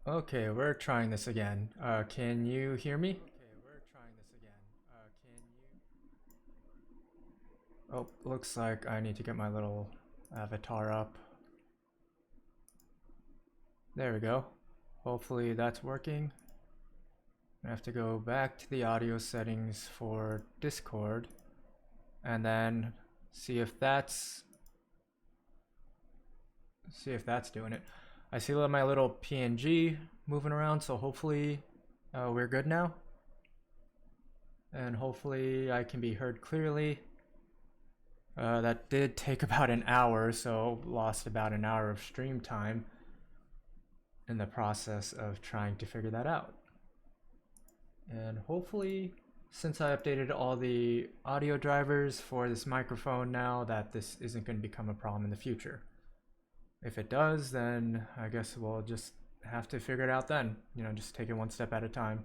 Okay, we're trying this again. Can you hear me? Oh, looks like I need to get my little avatar up. There we go. Hopefully that's working. I have to go back to the audio settings for Discord and then see if that's doing it. I see my little PNG moving around, so hopefully we're good now. And hopefully I can be heard clearly. That did take about an hour, so lost about an hour of stream time in the process of trying to figure that out. And hopefully, since I updated all the audio drivers for this microphone now, that this isn't going to become a problem in the future. If it does, then I guess we'll just have to figure it out then. You know, just take it one step at a time.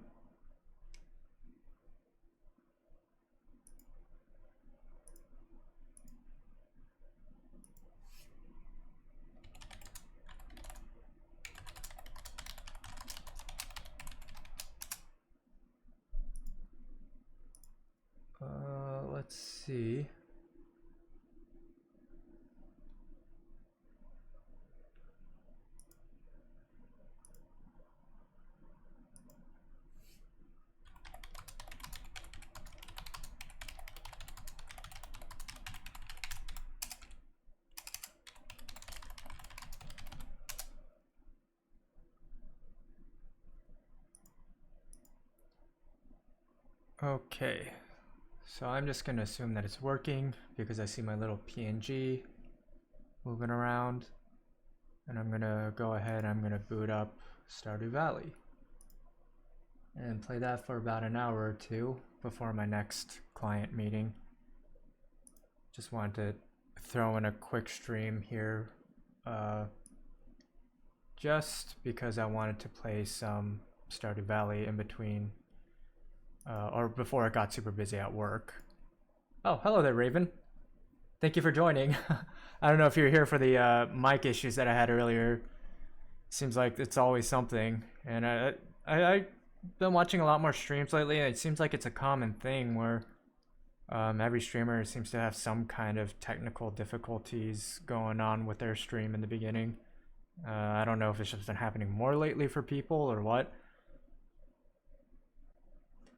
Let's see. Okay, so I'm just gonna assume that it's working because I see my little PNG moving around, and I'm gonna go ahead, I'm gonna boot up Stardew Valley and play that for about an hour or two before my next client meeting. Just wanted to throw in a quick stream here just because I wanted to play some Stardew Valley in between or before it got super busy at work. Oh, hello there, Raven. Thank you for joining. I don't know if you're here for the mic issues that I had earlier. Seems like it's always something. And I've been watching a lot more streams lately, and it seems like it's a common thing where every streamer seems to have some kind of technical difficulties going on with their stream in the beginning. I don't know if it's just been happening more lately for people or what.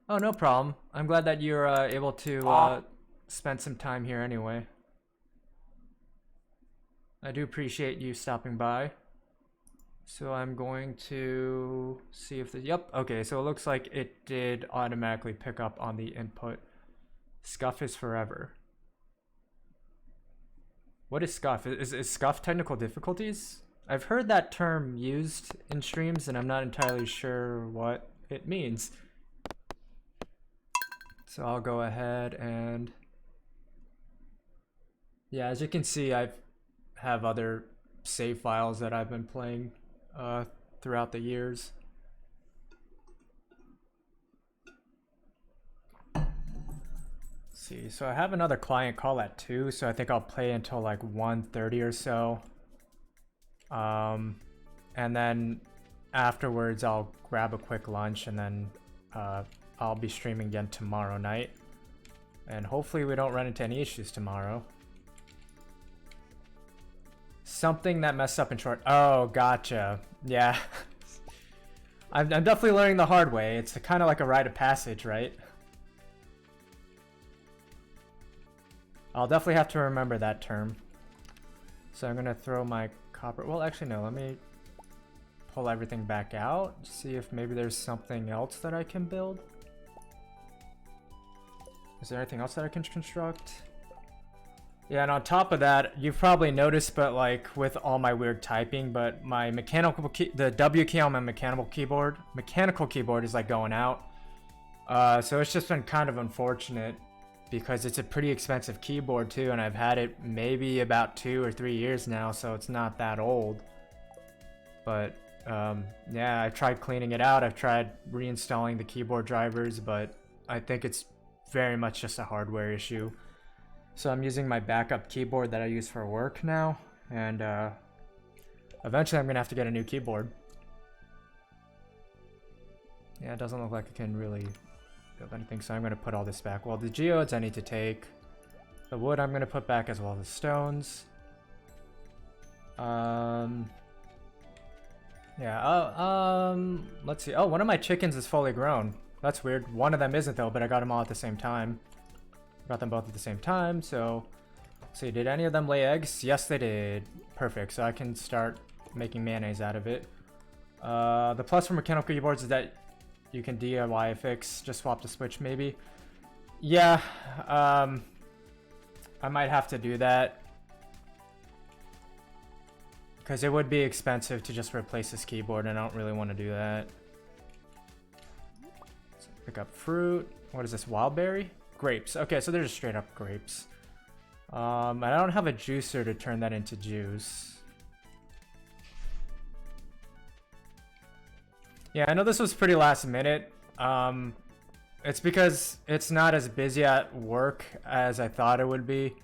Oh, no problem. I'm glad that you're able to spend some time here anyway. I do appreciate you stopping by. So I'm going to see if the... Yep, okay, so it looks like it did automatically pick up on the input. Scuff is forever. What is scuff? Is scuff technical difficulties? I've heard that term used in streams, and I'm not entirely sure what it means. So I'll go ahead and... Yeah, as you can see, I have other save files that I've been playing throughout the years. Let's see, so I have another client call at 2, so I think I'll play until like 1:30 or so. And then afterwards I'll grab a quick lunch, and then I'll be streaming again tomorrow night. And hopefully we don't run into any issues tomorrow. Something that messed up in short. Oh, gotcha. Yeah. I'm definitely learning the hard way. It's kind of like a rite of passage, right? I'll definitely have to remember that term. So I'm gonna throw my copper. Well, actually, no. Let me pull everything back out. See if maybe there's something else that I can build. Is there anything else that I can construct? Yeah, and on top of that, you've probably noticed, but like with all my weird typing, but my mechanical key, the W key on my mechanical keyboard is like going out. So it's just been kind of unfortunate because it's a pretty expensive keyboard too, and I've had it maybe about 2 or 3 years now, so it's not that old. But yeah, I've tried cleaning it out, I've tried reinstalling the keyboard drivers, but I think it's very much just a hardware issue. So I'm using my backup keyboard that I use for work now, and eventually I'm gonna have to get a new keyboard. Yeah, it doesn't look like I can really build anything, so I'm gonna put all this back. Well, the geodes I need to take. The wood I'm gonna put back, as well as the stones. Yeah, let's see. Oh, one of my chickens is fully grown. That's weird. One of them isn't though, but I got them all at the same time. Got them both at the same time, so... See, did any of them lay eggs? Yes, they did. Perfect, so I can start making mayonnaise out of it. The plus for mechanical keyboards is that you can DIY a fix. Just swap the switch, maybe. Yeah, I might have to do that. Because it would be expensive to just replace this keyboard, and I don't really want to do that. So pick up fruit. What is this, wild berry? Grapes. Okay, so they're just straight up grapes. And I don't have a juicer to turn that into juice. Yeah, I know this was pretty last minute. It's because it's not as busy at work as I thought it would be.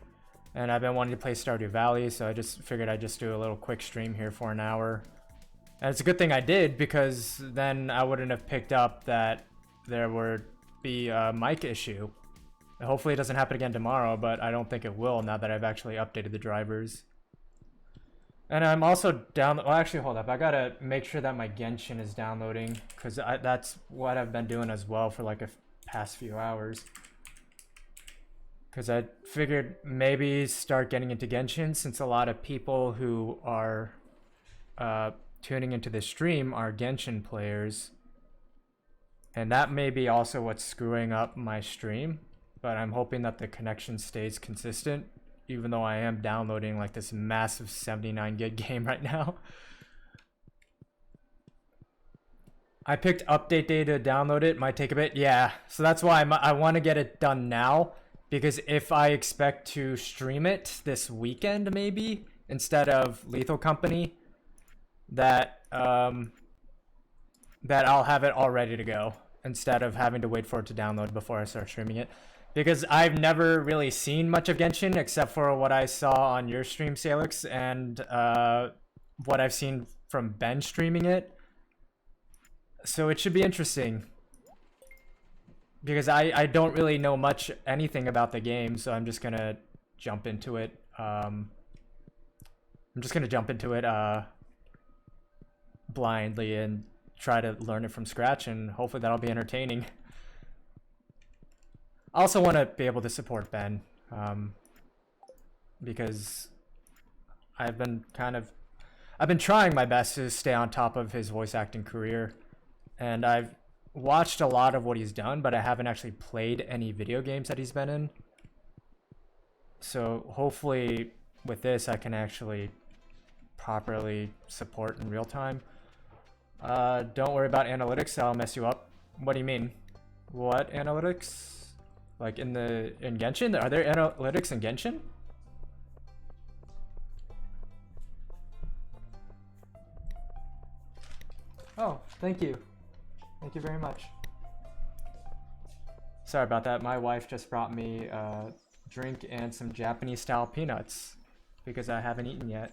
And I've been wanting to play Stardew Valley, so I just figured I'd just do a little quick stream here for an hour. And it's a good thing I did, because then I wouldn't have picked up that there would be a mic issue. Hopefully it doesn't happen again tomorrow, but I don't think it will now that I've actually updated the drivers. And I'm also down... Well, actually, hold up. I gotta make sure that my Genshin is downloading, because that's what I've been doing as well for like a past few hours. Because I figured maybe start getting into Genshin, since a lot of people who are tuning into the stream are Genshin players. And that may be also what's screwing up my stream. But I'm hoping that the connection stays consistent, even though I am downloading like this massive 79 gig game right now. I picked update day to download it. Might take a bit. Yeah, so that's why I want to get it done now. Because if I expect to stream it this weekend, maybe, instead of Lethal Company, that I'll have it all ready to go, instead of having to wait for it to download before I start streaming it. Because I've never really seen much of Genshin, except for what I saw on your stream, Salix, and what I've seen from Ben streaming it. So it should be interesting. Because I don't really know anything about the game, so I'm just gonna jump into it. Blindly and try to learn it from scratch, and hopefully that'll be entertaining. I also want to be able to support Ben, because I've been trying my best to stay on top of his voice acting career, and I've watched a lot of what he's done, but I haven't actually played any video games that he's been in. So hopefully with this I can actually properly support in real time. Don't worry about analytics, I'll mess you up. What do you mean? What analytics? Like in Genshin? Are there analytics in Genshin? Oh, thank you. Thank you very much. Sorry about that. My wife just brought me a drink and some Japanese style peanuts because I haven't eaten yet.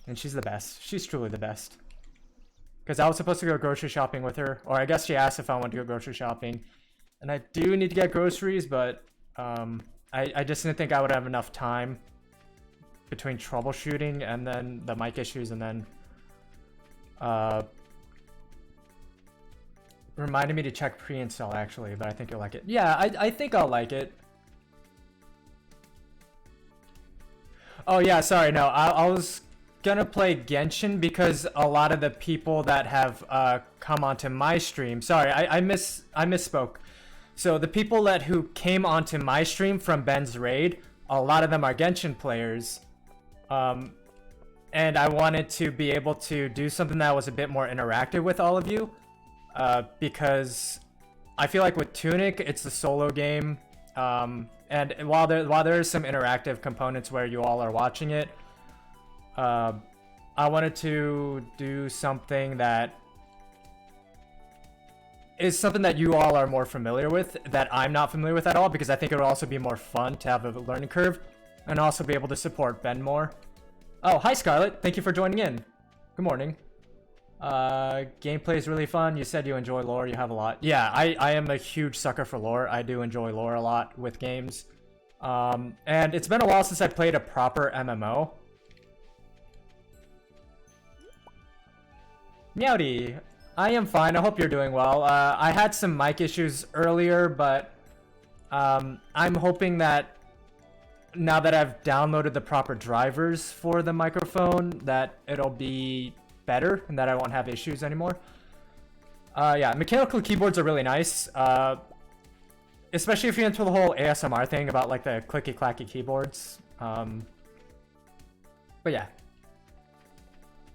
And she's the best. She's truly the best. Because I was supposed to go grocery shopping with her, or I guess she asked if I wanted to go grocery shopping. And I do need to get groceries, but I just didn't think I would have enough time between troubleshooting and then the mic issues, and then reminded me to check pre-install actually, but I think you'll like it. Yeah, I think I'll like it. Oh yeah, sorry, no, I was gonna play Genshin because a lot of the people that have come onto my stream, sorry, I misspoke. So the people who came onto my stream from Ben's raid, a lot of them are Genshin players. And I wanted to be able to do something that was a bit more interactive with all of you. Because I feel like with Tunic, it's a solo game. And while there is some interactive components where you all are watching it, I wanted to do something that is something that you all are more familiar with, that I'm not familiar with at all, because I think it would also be more fun to have a learning curve and also be able to support Ben more. Oh, hi Scarlett. Thank you for joining in. Good morning. Gameplay is really fun. You said you enjoy lore. You have a lot. Yeah, I am a huge sucker for lore. I do enjoy lore a lot with games. And it's been a while since I played a proper MMO. Meowdy, I am fine. I hope you're doing well. I had some mic issues earlier, but I'm hoping that now that I've downloaded the proper drivers for the microphone, that it'll be better and that I won't have issues anymore. Yeah, mechanical keyboards are really nice, especially if you're into the whole ASMR thing about like the clicky clacky keyboards. But yeah,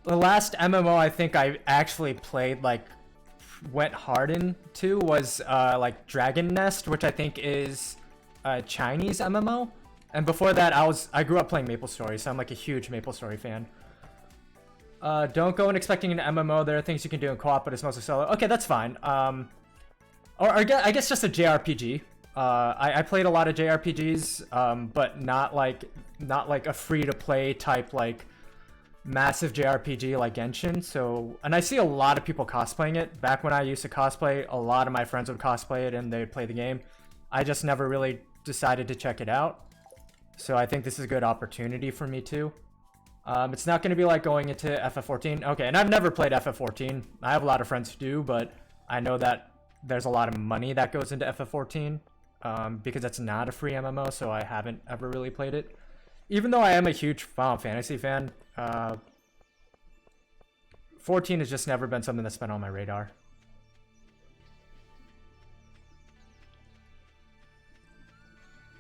the last MMO I think I actually played, like went hard into, was like Dragon Nest, which I think is a Chinese MMO. And before that, I grew up playing MapleStory, so I'm like a huge MapleStory fan. Don't go in expecting an MMO. There are things you can do in co-op, but it's mostly solo. Okay, that's fine. Or I guess just a JRPG. I played a lot of JRPGs, but not like a free-to-play type, like massive JRPG like Genshin. So, and I see a lot of people cosplaying it. Back when I used to cosplay, a lot of my friends would cosplay it and they'd play the game. I just never really decided to check it out. So I think this is a good opportunity for me too. It's not going to be like going into FF14. Okay, and I've never played FF14. I have a lot of friends who do, but I know that there's a lot of money that goes into FF14 because it's not a free MMO, so I haven't ever really played it. Even though I am a huge Final Fantasy fan, 14 has just never been something that's been on my radar.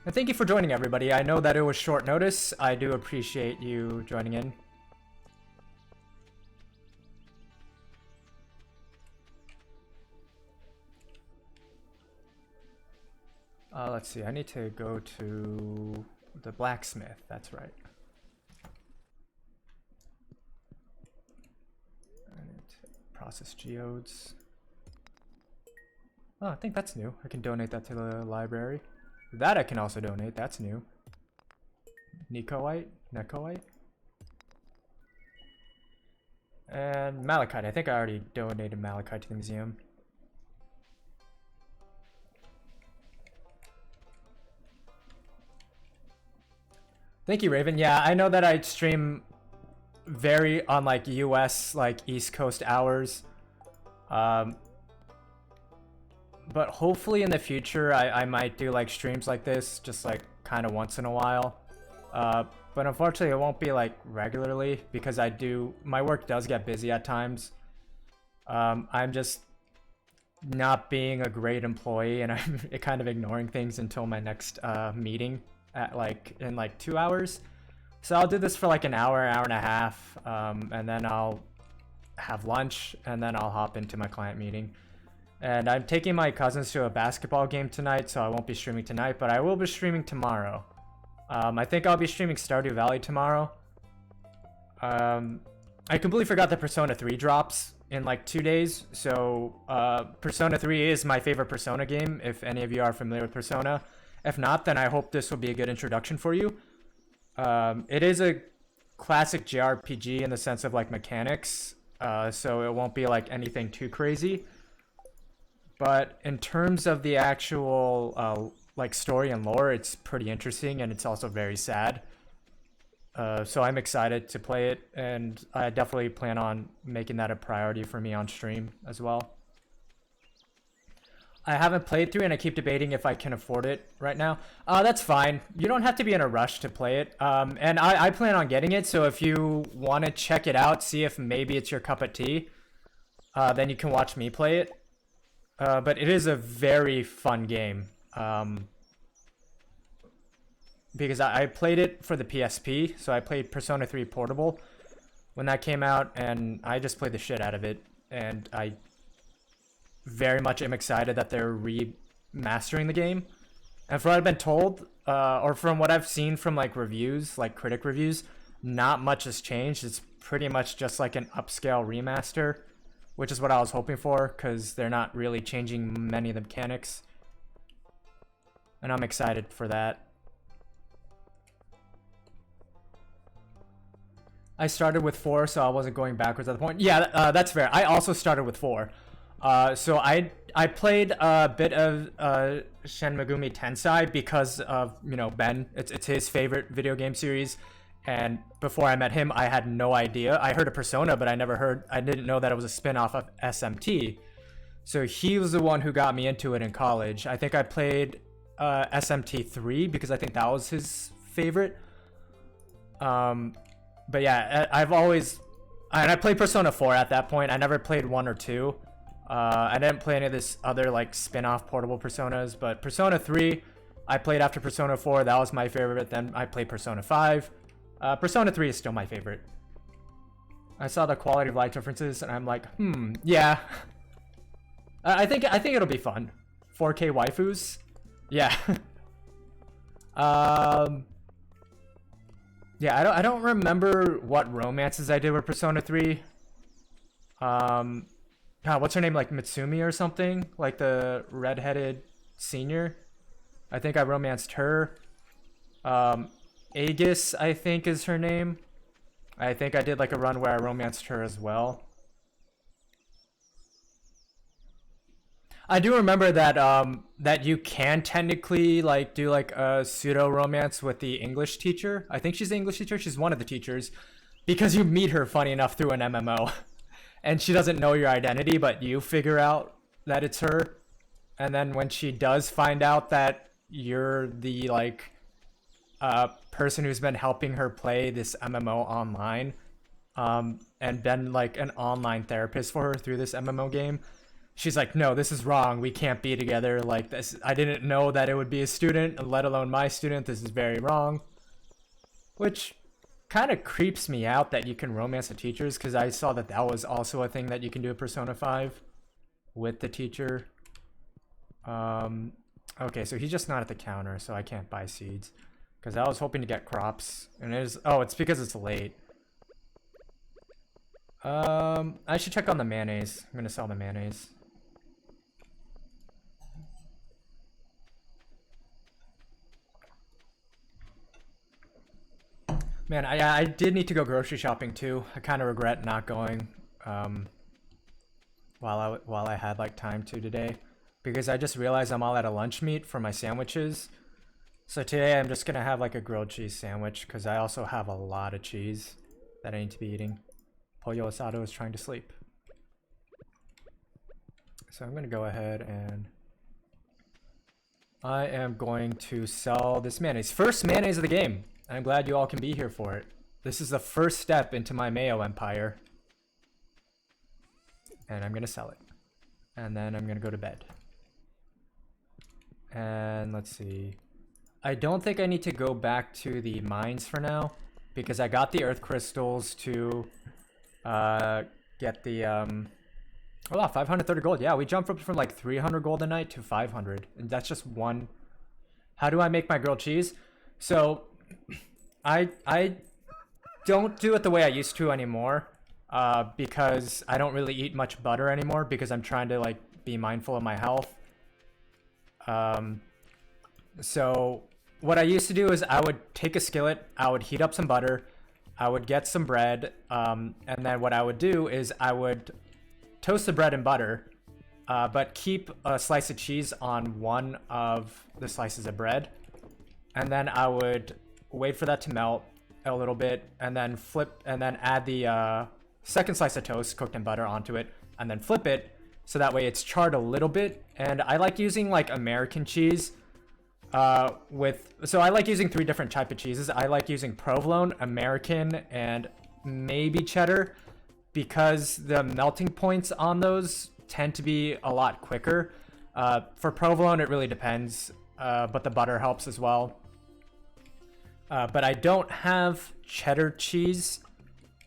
And thank you for joining, everybody. I know that it was short notice. I do appreciate you joining in. Let's see. I need to go to the blacksmith. That's right. I need to process geodes. Oh, I think that's new. I can donate that to the library. That I can also donate. That's new. Nicoite? Necoite? And Malachite. I think I already donated Malachite to the museum. Thank you, Raven. Yeah, I know that I stream very on like US, like East Coast hours. But hopefully in the future, I might do like streams like this, just like kind of once in a while. But unfortunately, it won't be like regularly because my work does get busy at times. I'm just not being a great employee, and I'm kind of ignoring things until my next meeting at in 2 hours. So I'll do this for like an hour and a half, and then I'll have lunch, and then I'll hop into my client meeting. And I'm taking my cousins to a basketball game tonight, so I won't be streaming tonight, but I will be streaming tomorrow. I think I'll be streaming Stardew Valley tomorrow. I completely forgot that Persona 3 drops in like 2 days, so Persona 3 is my favorite Persona game, if any of you are familiar with Persona. If not, then I hope this will be a good introduction for you. It is a classic JRPG in the sense of like mechanics, so it won't be like anything too crazy. But in terms of the actual like story and lore, it's pretty interesting, and it's also very sad. So I'm excited to play it, and I definitely plan on making that a priority for me on stream as well. I haven't played through, and I keep debating if I can afford it right now. That's fine. You don't have to be in a rush to play it. And I plan on getting it, so if you want to check it out, see if maybe it's your cup of tea, then you can watch me play it. But it is a very fun game. Because I played it for the PSP, so I played Persona 3 Portable when that came out, and I just played the shit out of it. And I very much am excited that they're remastering the game. And from what I've been told, or from what I've seen from like reviews, like critic reviews, not much has changed. It's pretty much just like an upscale remaster, which is what I was hoping for, because they're not really changing many of the mechanics. And I'm excited for that. I started with 4, so I wasn't going backwards at the point. Yeah, that's fair. I also started with 4. So I played a bit of Shin Megami Tensei because of, you know, Ben. It's his favorite video game series. And before I met him, I had no idea. I heard of Persona, but I didn't know that it was a spin-off of SMT. So he was the one who got me into it in college. I think I played SMT 3 because I think that was his favorite. But yeah, I played Persona 4 at that point. I never played 1 or 2. I didn't play any of this other like spin-off portable Personas, but Persona 3, I played after Persona 4. That was my favorite. Then I played Persona 5. Persona 3 is still my favorite. I saw the quality of life differences, and I'm like, yeah. I think it'll be fun. 4K waifus, yeah. Yeah, I don't remember what romances I did with Persona 3. God, what's her name? Like Mitsumi or something? Like the redheaded senior. I think I romanced her. Aegis, I think, is her name. I think I did like a run where I romanced her as well. I do remember that that you can technically like do like a pseudo romance with the English teacher. I think she's the English teacher. She's one of the teachers, because you meet her, funny enough, through an MMO, and she doesn't know your identity, but you figure out that it's her. And then when she does find out that you're the like person who's been helping her play this MMO online, and been like an online therapist for her through this MMO game, she's like, no, this is wrong. We can't be together like this. I didn't know that it would be a student, let alone my student. This is very wrong. Which kind of creeps me out that you can romance the teachers, because I saw that that was also a thing that you can do at Persona 5 with the teacher. Okay, so he's just not at the counter, so I can't buy seeds. Because I was hoping to get crops. And it is... Oh, it's because it's late. I should check on the mayonnaise. I'm going to sell the mayonnaise. Man, I did need to go grocery shopping too. I kind of regret not going while I had like time to today, because I just realized I'm all out of lunch meat for my sandwiches. So today I'm just gonna have like a grilled cheese sandwich, because I also have a lot of cheese that I need to be eating. Pollo Asado is trying to sleep. So I'm gonna go ahead and I am going to sell this mayonnaise. First mayonnaise of the game. I'm glad you all can be here for it. This is the first step into my Mayo empire. And I'm gonna sell it. And then I'm gonna go to bed. And let's see. I don't think I need to go back to the mines for now, because I got the earth crystals to get the oh wow, 530 gold. Yeah, we jumped up from like 300 gold a night to 500, and that's just one. How do I make my grilled cheese? So I don't do it the way I used to anymore, because I don't really eat much butter anymore, because I'm trying to like be mindful of my health. So what I used to do is I would take a skillet, I would heat up some butter, I would get some bread, and then what I would do is I would toast the bread and butter, but keep a slice of cheese on one of the slices of bread, and then I would wait for that to melt a little bit, and then flip, and then add the second slice of toast cooked in butter onto it, and then flip it, so that way it's charred a little bit. And I like using like American cheese, so I like using 3 different type of cheeses. I like using provolone, American, and maybe cheddar, because the melting points on those tend to be a lot quicker. For provolone, it really depends, but the butter helps as well. But I don't have cheddar cheese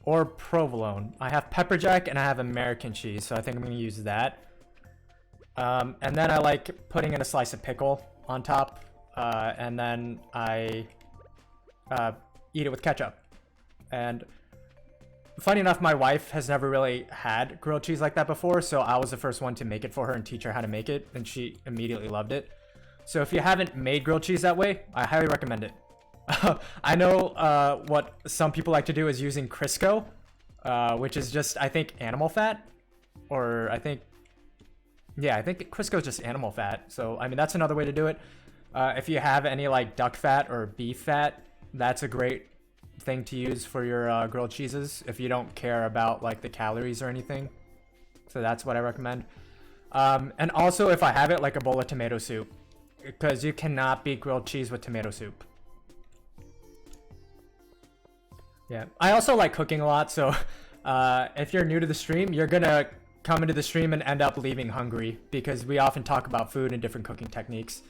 or provolone. I have pepper jack and I have American cheese, so I think I'm going to use that. And then I like putting in a slice of pickle on top, and then I eat it with ketchup. And funny enough, my wife has never really had grilled cheese like that before, so I was the first one to make it for her and teach her how to make it, and she immediately loved it. So if you haven't made grilled cheese that way, I highly recommend it. I know what some people like to do is using Crisco, which is just, I think, animal fat. Or I think Crisco is just animal fat. So, I mean, that's another way to do it. If you have any like duck fat or beef fat, that's a great thing to use for your grilled cheeses if you don't care about like the calories or anything. So that's what I recommend. And also if I have it, like a bowl of tomato soup, because you cannot beat grilled cheese with tomato soup. Yeah, I also like cooking a lot, so if you're new to the stream, you're gonna come into the stream and end up leaving hungry, because we often talk about food and different cooking techniques.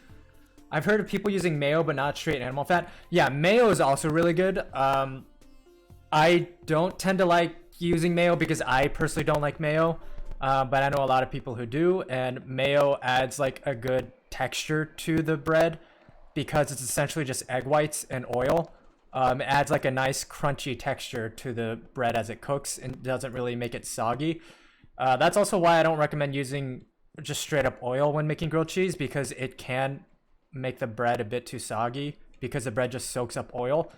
I've heard of people using mayo but not straight animal fat. Yeah, mayo is also really good. I don't tend to like using mayo because I personally don't like mayo, but I know a lot of people who do, and mayo adds like a good texture to the bread because it's essentially just egg whites and oil. It adds like a nice crunchy texture to the bread as it cooks and doesn't really make it soggy. That's also why I don't recommend using just straight up oil when making grilled cheese, because it can make the bread a bit too soggy because the bread just soaks up oil.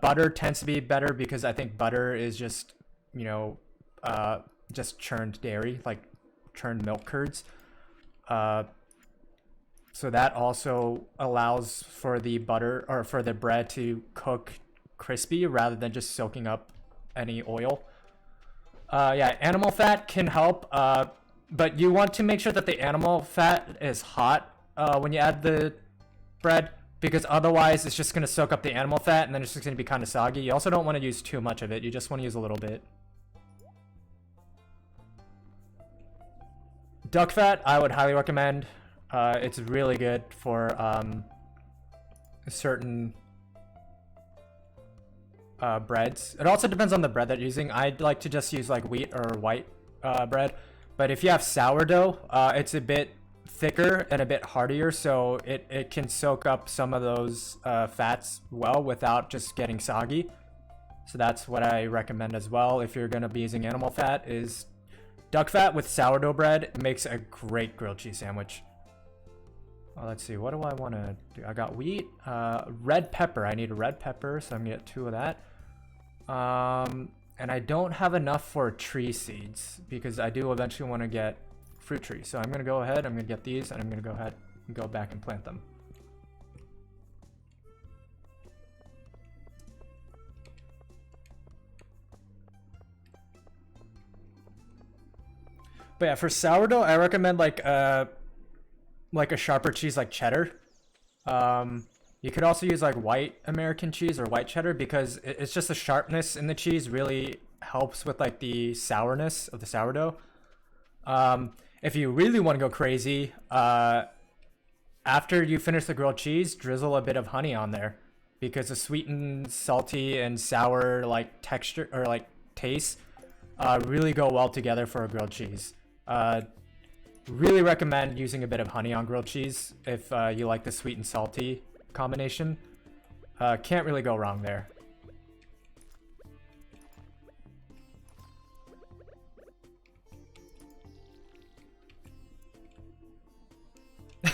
Butter tends to be better because I think butter is just, you know, just churned dairy, like churned milk curds. So that also allows for the butter or for the bread to cook crispy rather than just soaking up any oil. Yeah, animal fat can help, but you want to make sure that the animal fat is hot when you add the bread, because otherwise it's just going to soak up the animal fat and then it's just going to be kind of soggy. You also don't want to use too much of it. You just want to use a little bit. Duck fat, I would highly recommend. It's really good for certain breads. It also depends on the bread that you're using. I'd like to just use like wheat or white bread. But if you have sourdough, it's a bit thicker and a bit heartier, so it can soak up some of those fats well without just getting soggy. So that's what I recommend as well. If you're going to be using animal fat, is duck fat with sourdough bread. It makes a great grilled cheese sandwich. Let's see, what do I want to do? I got wheat, red pepper. I need a red pepper, so I'm gonna get 2 of that. And I don't have enough for tree seeds because I do eventually want to get fruit trees. So I'm gonna go ahead, I'm gonna get these, and I'm gonna go ahead and go back and plant them. But yeah, for sourdough, I recommend like a sharper cheese like cheddar. You could also use like white American cheese or white cheddar, because it's just the sharpness in the cheese really helps with like the sourness of the sourdough. If you really want to go crazy, after you finish the grilled cheese, drizzle a bit of honey on there, because the sweet and salty and sour like texture or like taste really go well together for a grilled cheese. Really recommend using a bit of honey on grilled cheese if you like the sweet and salty combination. Can't really go wrong there.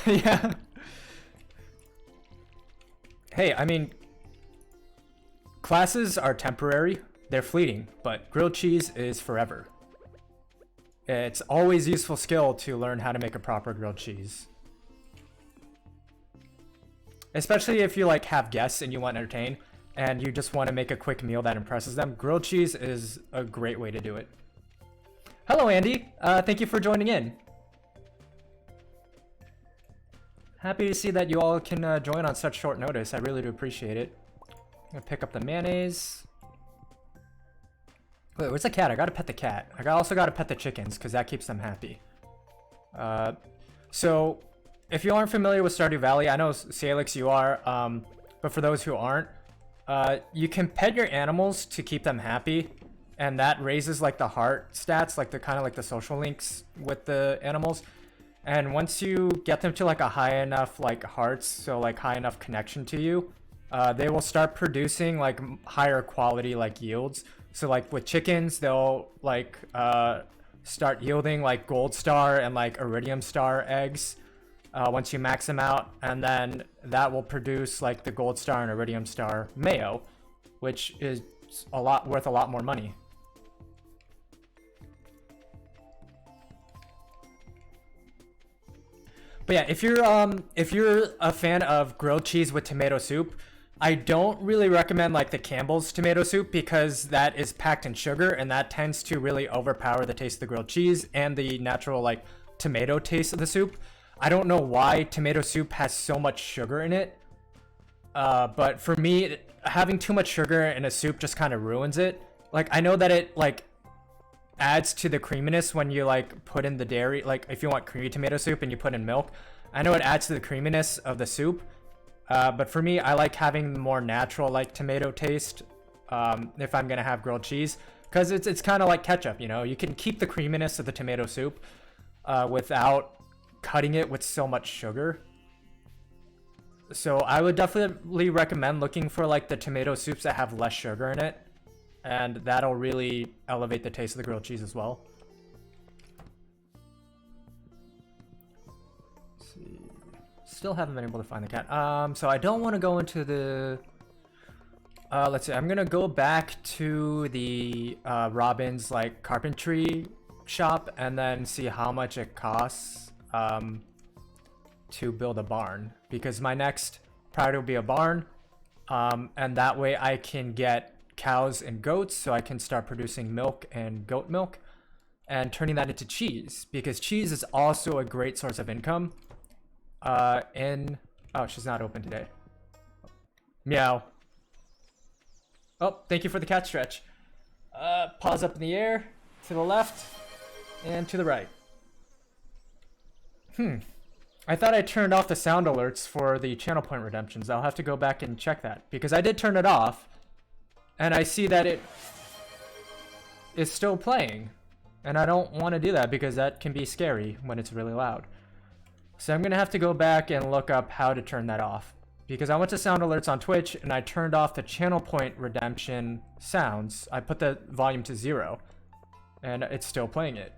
Yeah. Hey, I mean, classes are temporary, they're fleeting, but grilled cheese is forever. It's always useful skill to learn how to make a proper grilled cheese. Especially if you like have guests and you want to entertain and you just want to make a quick meal that impresses them. Grilled cheese is a great way to do it. Hello, Andy. Thank you for joining in. Happy to see that you all can join on such short notice. I really do appreciate it. I'm gonna pick up the mayonnaise. Wait, where's the cat? I gotta pet the cat. I also gotta pet the chickens because that keeps them happy. So, if you aren't familiar with Stardew Valley, I know Salix you are, but for those who aren't, you can pet your animals to keep them happy, and that raises like the heart stats, like the kind of like the social links with the animals. And once you get them to like a high enough like hearts, so like high enough connection to you, they will start producing like higher quality like yields. So like with chickens, they'll like start yielding like gold star and like iridium star eggs once you max them out, and then that will produce like the gold star and iridium star Mayo, which is worth a lot more money. But yeah, if you're a fan of grilled cheese with tomato soup, I don't really recommend like the Campbell's tomato soup because that is packed in sugar and that tends to really overpower the taste of the grilled cheese and the natural like tomato taste of the soup. I don't know why tomato soup has so much sugar in it, but for me, having too much sugar in a soup just kind of ruins it. Like I know that it like adds to the creaminess when you like put in the dairy, like if you want creamy tomato soup and you put in milk. I know it adds to the creaminess of the soup, but for me, I like having the more natural like tomato taste if I'm gonna have grilled cheese, because it's kind of like ketchup, you know. You can keep the creaminess of the tomato soup without cutting it with so much sugar. So I would definitely recommend looking for like the tomato soups that have less sugar in it, and that'll really elevate the taste of the grilled cheese as well. Let's see. Still haven't been able to find the cat. So I don't want to go into the... let's see. I'm going to go back to the Robin's like carpentry shop and then see how much it costs to build a barn. Because my next priority will be a barn. And that way I can get cows and goats, so I can start producing milk and goat milk and turning that into cheese, because cheese is also a great source of income. Oh, she's not open today. Meow. Oh, thank you for the cat stretch. Paws up in the air, to the left and to the right. I thought I turned off the sound alerts for the channel point redemptions. I'll have to go back and check that, because I did turn it off. And I see that it is still playing. And I don't want to do that because that can be scary when it's really loud. So I'm going to have to go back and look up how to turn that off. Because I went to sound alerts on Twitch and I turned off the channel point redemption sounds. I put the volume to 0. And it's still playing it.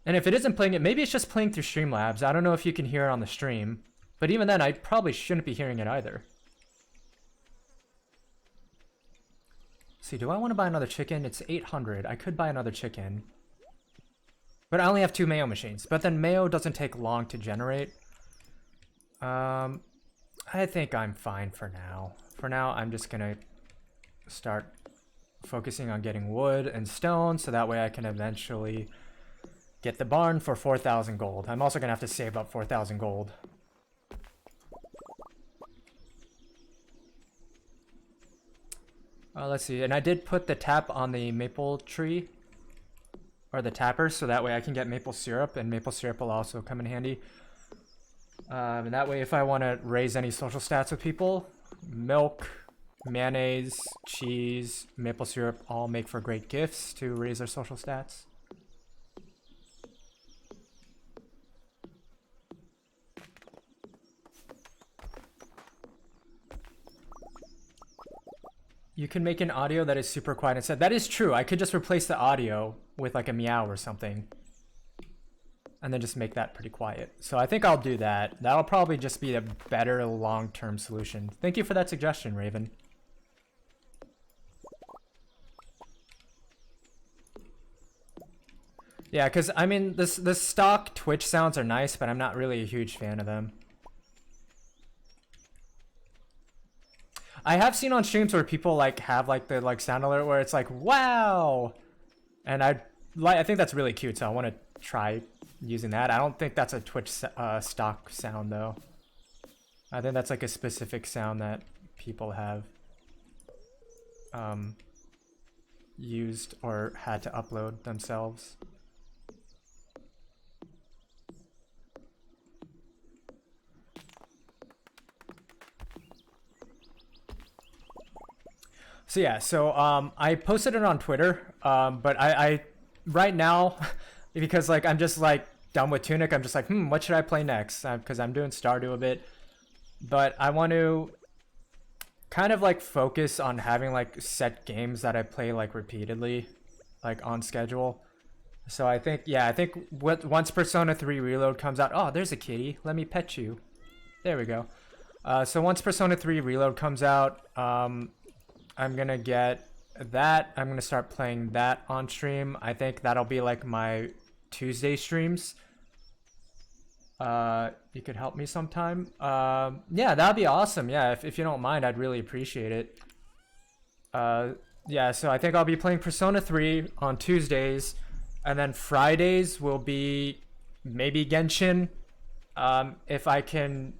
And if it isn't playing it, maybe it's just playing through Streamlabs. I don't know if you can hear it on the stream. But even then, I probably shouldn't be hearing it either. See, do I want to buy another chicken? It's 800. I could buy another chicken. But I only have 2 Mayo machines. But then Mayo doesn't take long to generate. I think I'm fine for now. For now, I'm just going to start focusing on getting wood and stone, so that way I can eventually get the barn for 4,000 gold. I'm also going to have to save up 4,000 gold. Let's see, and I did put the tap on the maple tree, or the tapper, so that way I can get maple syrup, and maple syrup will also come in handy. And that way if I want to raise any social stats with people, milk, mayonnaise, cheese, maple syrup all make for great gifts to raise their social stats. You can make an audio that is super quiet instead. That is true. I could just replace the audio with like a meow or something. And then just make that pretty quiet. So I think I'll do that. That'll probably just be a better long-term solution. Thank you for that suggestion, Raven. Yeah, because I mean, the stock Twitch sounds are nice, but I'm not really a huge fan of them. I have seen on streams where people like have like the like sound alert where it's like wow, and I think that's really cute. So I want to try using that. I don't think that's a Twitch stock sound though. I think that's like a specific sound that people have used or had to upload themselves. So yeah, so I posted it on Twitter, but I right now, because like I'm just like done with Tunic, I'm just like, what should I play next? Because I'm doing Stardew a bit, but I want to kind of like focus on having like set games that I play like repeatedly, like on schedule. So I think, yeah, I think once Persona 3 Reload comes out, oh, there's a kitty. Let me pet you. There we go. So once Persona 3 Reload comes out, I'm gonna get that. I'm gonna start playing that on stream. I think that'll be like my Tuesday streams. You could help me sometime. Yeah, that'd be awesome. Yeah, if you don't mind, I'd really appreciate it. Yeah, so I think I'll be playing Persona 3 on Tuesdays, and then Fridays will be maybe Genshin, if I can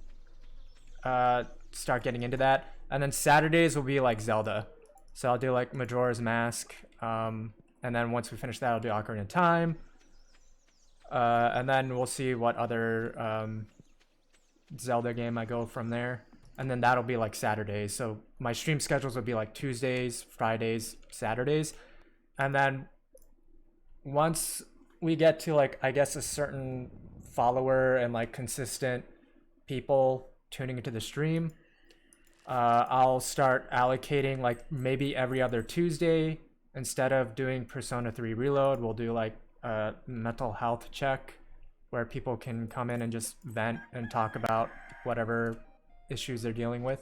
start getting into that. And then Saturdays will be like Zelda. So I'll do like Majora's Mask, and then once we finish that, I'll do Ocarina of Time. And then we'll see what other Zelda game I go from there. And then that'll be like Saturdays. So my stream schedules will be like Tuesdays, Fridays, Saturdays. And then once we get to like, I guess, a certain follower and like consistent people tuning into the stream, I'll start allocating like maybe every other Tuesday. Instead of doing Persona 3 Reload, we'll do like a mental health check where people can come in and just vent and talk about whatever issues they're dealing with.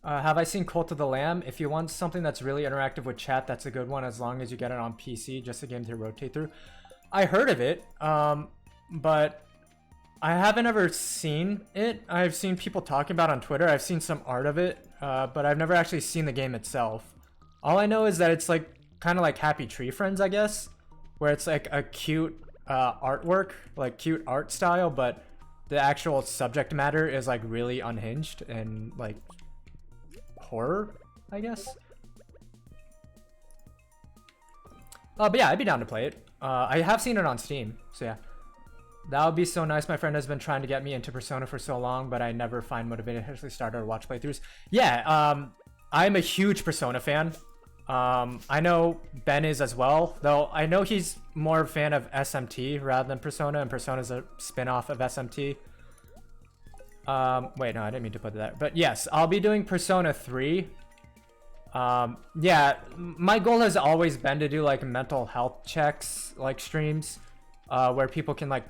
Have I seen Cult of the Lamb? If you want something that's really interactive with chat, that's a good one, as long as you get it on PC, just a game to rotate through. I heard of it, but I haven't ever seen it. I've seen people talking about it on Twitter. I've seen some art of it, but I've never actually seen the game itself. All I know is that it's like kind of like Happy Tree Friends, I guess, where it's like a cute artwork, like cute art style, but the actual subject matter is like really unhinged and like horror, I guess. But yeah, I'd be down to play it. I have seen it on Steam, so yeah. That would be so nice. My friend has been trying to get me into Persona for so long, but I never find motivated to actually start or watch playthroughs. Yeah, I'm a huge Persona fan. I know Ben is as well, though I know he's more a fan of SMT rather than Persona, and Persona's a spin-off of SMT. Wait, no, I didn't mean to put that. But yes, I'll be doing Persona 3. Yeah, my goal has always been to do like mental health checks, like streams, where people can like,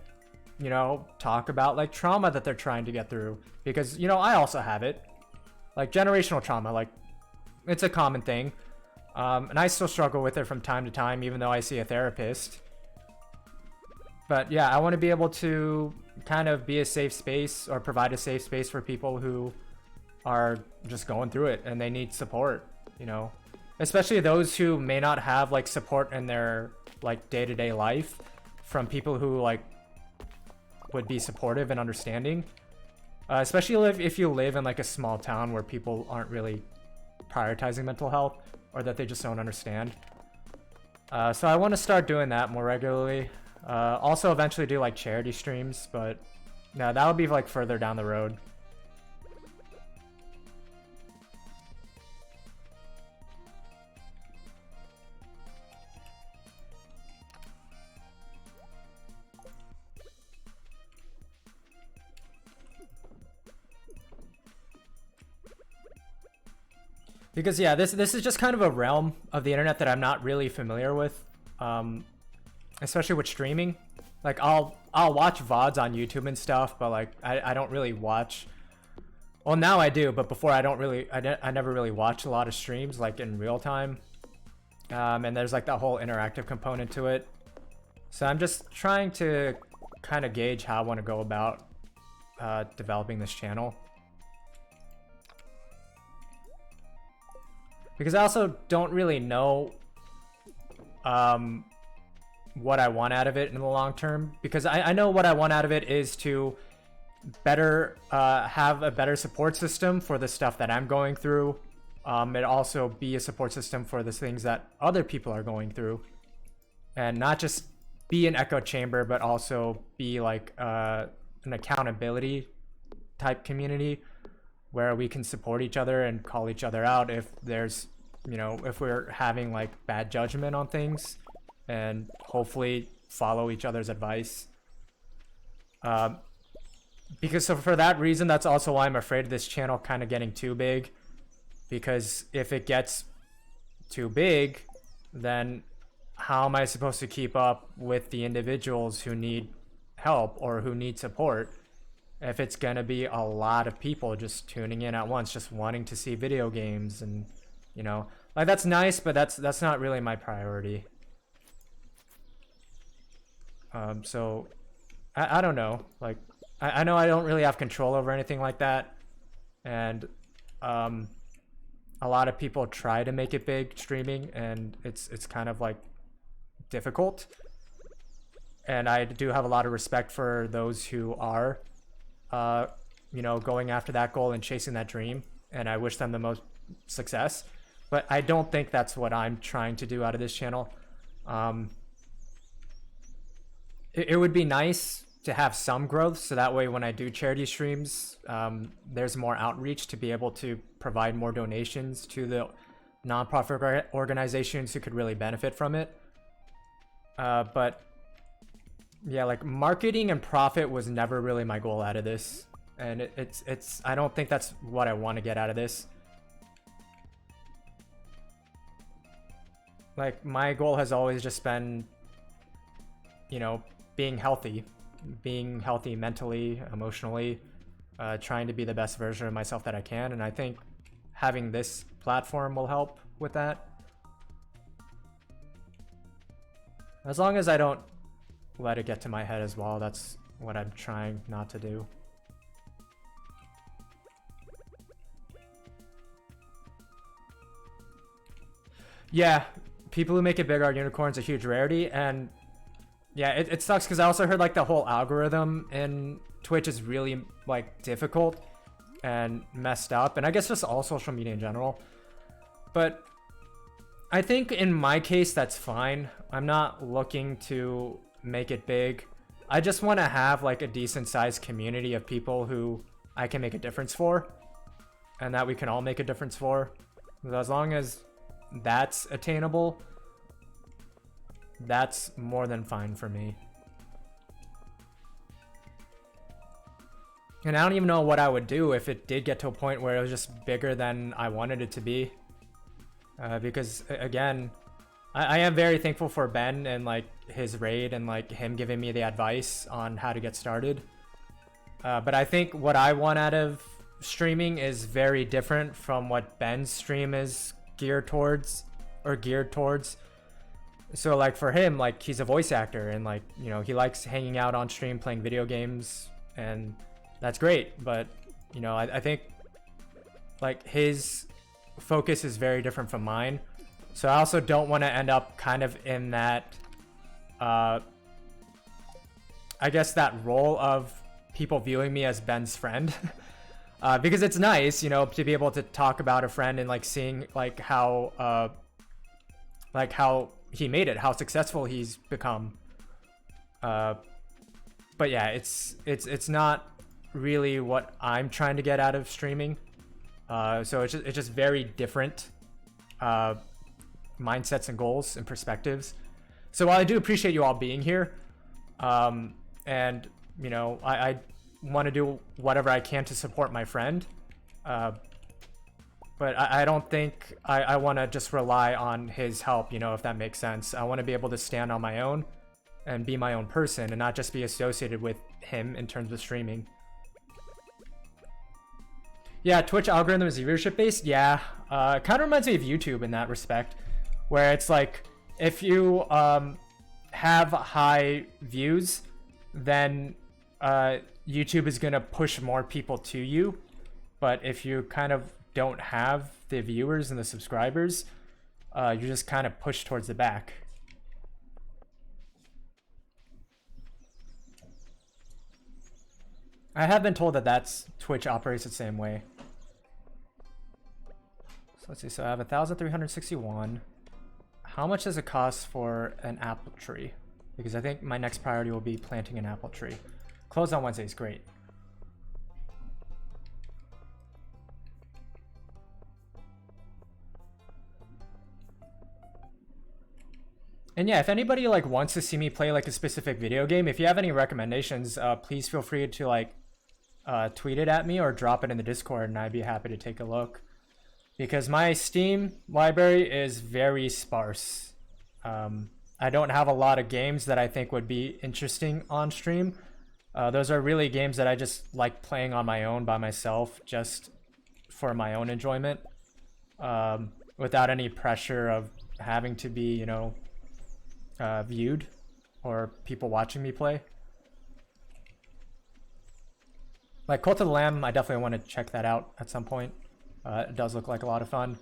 you know, talk about like trauma that they're trying to get through. Because, you know, I also have it. Like generational trauma, like it's a common thing. And I still struggle with it from time to time, even though I see a therapist. But yeah, I want to be able to kind of be a safe space or provide a safe space for people who are just going through it and they need support, you know, especially those who may not have like support in their like day-to-day life from people who like would be supportive and understanding, especially if you live in like a small town where people aren't really prioritizing mental health or that they just don't understand. So I want to start doing that more regularly. Also eventually do like charity streams, but no, that would be like further down the road. Because yeah, this is just kind of a realm of the internet that I'm not really familiar with, especially with streaming. Like I'll watch VODs on YouTube and stuff, but like I don't really watch. Well, now I do, but before I never really watched a lot of streams like in real time. And there's like that whole interactive component to it. So I'm just trying to kind of gauge how I want to go about developing this channel. Because I also don't really know what I want out of it in the long term. Because I know what I want out of it is to better have a better support system for the stuff that I'm going through. It also be a support system for the things that other people are going through. And not just be an echo chamber, but also be like an accountability type community where we can support each other and call each other out if there's you know, if we're having like bad judgment on things, and hopefully follow each other's advice. Because so for that reason, that's also why I'm afraid of this channel kind of getting too big. Because if it gets too big, then how am I supposed to keep up with the individuals who need help or who need support if it's going to be a lot of people just tuning in at once, just wanting to see video games? And, you know, like, that's nice, but that's not really my priority. So I don't know, like, I know I don't really have control over anything like that, and a lot of people try to make it big streaming, and it's kind of like difficult. And I do have a lot of respect for those who are, you know, going after that goal and chasing that dream, and I wish them the most success. But I don't think that's what I'm trying to do out of this channel. It would be nice to have some growth, so that way when I do charity streams, there's more outreach to be able to provide more donations to the nonprofit organizations who could really benefit from it. But yeah, like, marketing and profit was never really my goal out of this, and it's I don't think that's what I want to get out of this. Like, my goal has always just been, you know, being healthy mentally, emotionally, trying to be the best version of myself that I can, and I think having this platform will help with that. As long as I don't let it get to my head as well, that's what I'm trying not to do. Yeah, people who make it big are unicorns, a huge rarity, and yeah, it sucks because I also heard like the whole algorithm in Twitch is really like difficult and messed up, and I guess just all social media in general. But I think in my case that's fine. I'm not looking to make it big. I just want to have like a decent sized community of people who I can make a difference for, and that we can all make a difference for. As long as that's attainable, that's more than fine for me. And I don't even know what I would do if it did get to a point where it was just bigger than I wanted it to be. Because again, I am very thankful for Ben and like his raid and like him giving me the advice on how to get started. But I think what I want out of streaming is very different from what Ben's stream is geared towards. So like for him, like, he's a voice actor, and like, you know, he likes hanging out on stream playing video games, and that's great. But, you know, I think like his focus is very different from mine. So I also don't want to end up kind of in that, I guess, that role of people viewing me as Ben's friend. Because it's nice, you know, to be able to talk about a friend and like seeing like how he made it, how successful he's become. But yeah, it's not really what I'm trying to get out of streaming. So it's just very different mindsets and goals and perspectives. So while I do appreciate you all being here, and you know, I want to do whatever I can to support my friend, but I don't think I want to just rely on his help, you know, if that makes sense. I want to be able to stand on my own and be my own person and not just be associated with him in terms of streaming. Yeah, Twitch algorithm is viewership based. Yeah, it kind of reminds me of YouTube in that respect, where it's like if you have high views, then YouTube is gonna push more people to you. But if you kind of don't have the viewers and the subscribers, you're just kind of pushed towards the back. I have been told that Twitch operates the same way. So let's see, so I have 1,361. How much does it cost for an apple tree? Because I think my next priority will be planting an apple tree. Closed on Wednesdays, great. And yeah, if anybody like wants to see me play like a specific video game, if you have any recommendations, please feel free to like tweet it at me or drop it in the Discord, and I'd be happy to take a look. Because my Steam library is very sparse. I don't have a lot of games that I think would be interesting on stream. Those are really games that I just like playing on my own by myself, just for my own enjoyment, without any pressure of having to be, you know, viewed or people watching me play. Like Cult of the Lamb, I definitely want to check that out at some point. It does look like a lot of fun.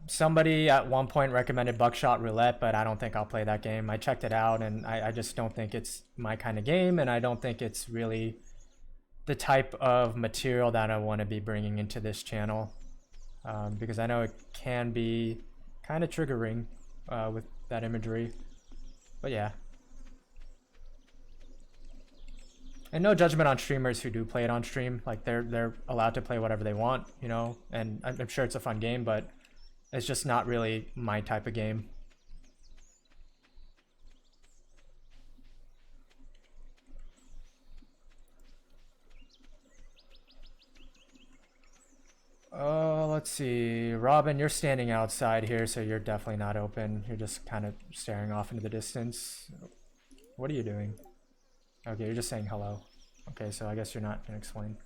Somebody at one point recommended Buckshot Roulette, but I don't think I'll play that game. I checked it out, and I just don't think it's my kind of game, and I don't think it's really the type of material that I want to be bringing into this channel, because I know it can be kind of triggering with that imagery. But yeah. And no judgment on streamers who do play it on stream. Like they're allowed to play whatever they want, you know. And I'm sure it's a fun game, but it's just not really my type of game. Oh, let's see. Robin, you're standing outside here, so you're definitely not open. You're just kind of staring off into the distance. What are you doing? Okay, you're just saying hello. Okay, so I guess you're not gonna explain.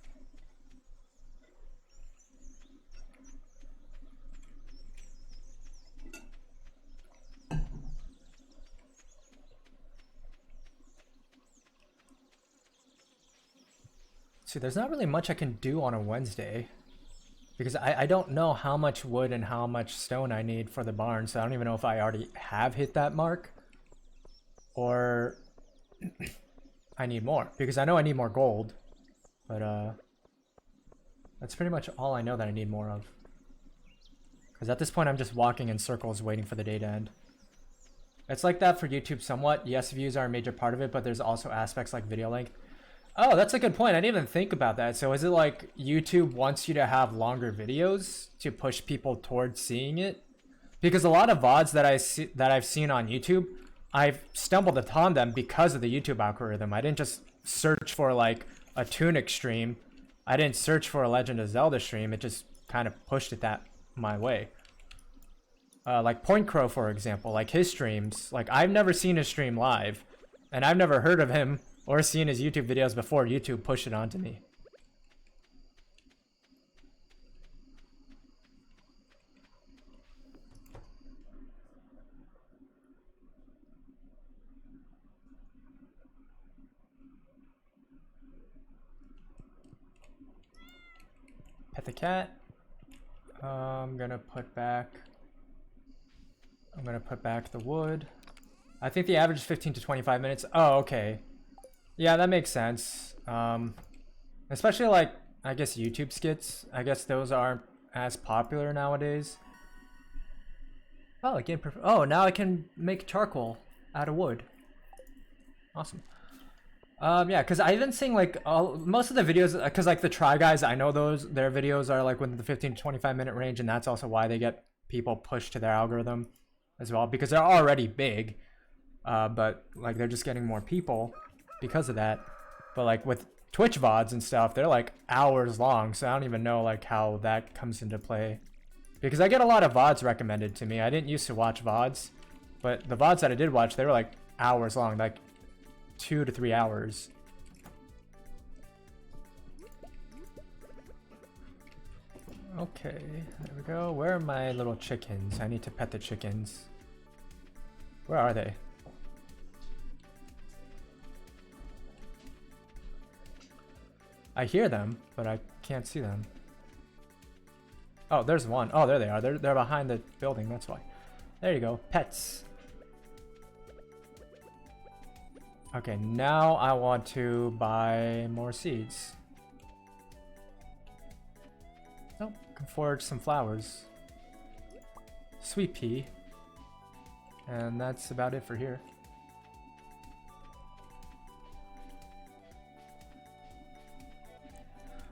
See, there's not really much I can do on a Wednesday, because I don't know how much wood and how much stone I need for the barn, so I don't even know if I already have hit that mark, or I need more, because I know I need more gold, but that's pretty much all I know that I need more of. Because at this point I'm just walking in circles waiting for the day to end. It's like that for YouTube somewhat. Yes, views are a major part of it, but there's also aspects like video length. Oh, that's a good point. I didn't even think about that. So is it like YouTube wants you to have longer videos to push people towards seeing it? Because a lot of VODs that I've seen on YouTube, I've stumbled upon them because of the YouTube algorithm. I didn't just search for like a Tunic stream. I didn't search for a Legend of Zelda stream. It just kind of pushed it that my way. Like Point Crow, for example, like his streams, like I've never seen his stream live, and I've never heard of him or seen his YouTube videos before YouTube pushed it onto me. Pet the cat. I'm gonna put back the wood. I think the average is 15 to 25 minutes. Oh, okay. Yeah, that makes sense. Especially like, I guess YouTube skits. I guess those aren't as popular nowadays. Oh, again, oh, now I can make charcoal out of wood. Awesome. Yeah, because I've been seeing like most of the videos, because like the Try Guys, I know their videos are like within the 15 to 25 minute range, and that's also why they get people pushed to their algorithm as well, because they're already big, but like they're just getting more people because of that. But like with Twitch VODs and stuff, they're like hours long, so I don't even know like how that comes into play. Because I get a lot of VODs recommended to me. I didn't used to watch VODs, but the VODs that I did watch, they were like hours long, like 2 to 3 hours. Okay, there we go. Where are my little chickens? I need to pet the chickens. Where are they? I hear them, but I can't see them. Oh, there's one. Oh, there they are. They're behind the building, that's why. There you go. Pets. Okay, now I want to buy more seeds. Oh, can forage some flowers. Sweet pea. And that's about it for here.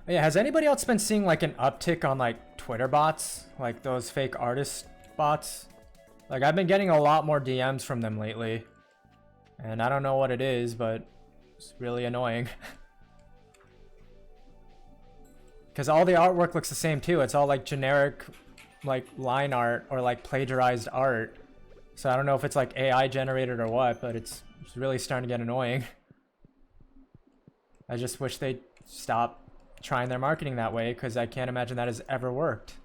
Yeah, has anybody else been seeing like an uptick on like Twitter bots? Like those fake artist bots? Like, I've been getting a lot more DMs from them lately. And I don't know what it is, but it's really annoying. Because all the artwork looks the same too. It's all like generic, like line art or like plagiarized art. So I don't know if it's like AI generated or what, but it's really starting to get annoying. I just wish they'd stop trying their marketing that way, because I can't imagine that has ever worked.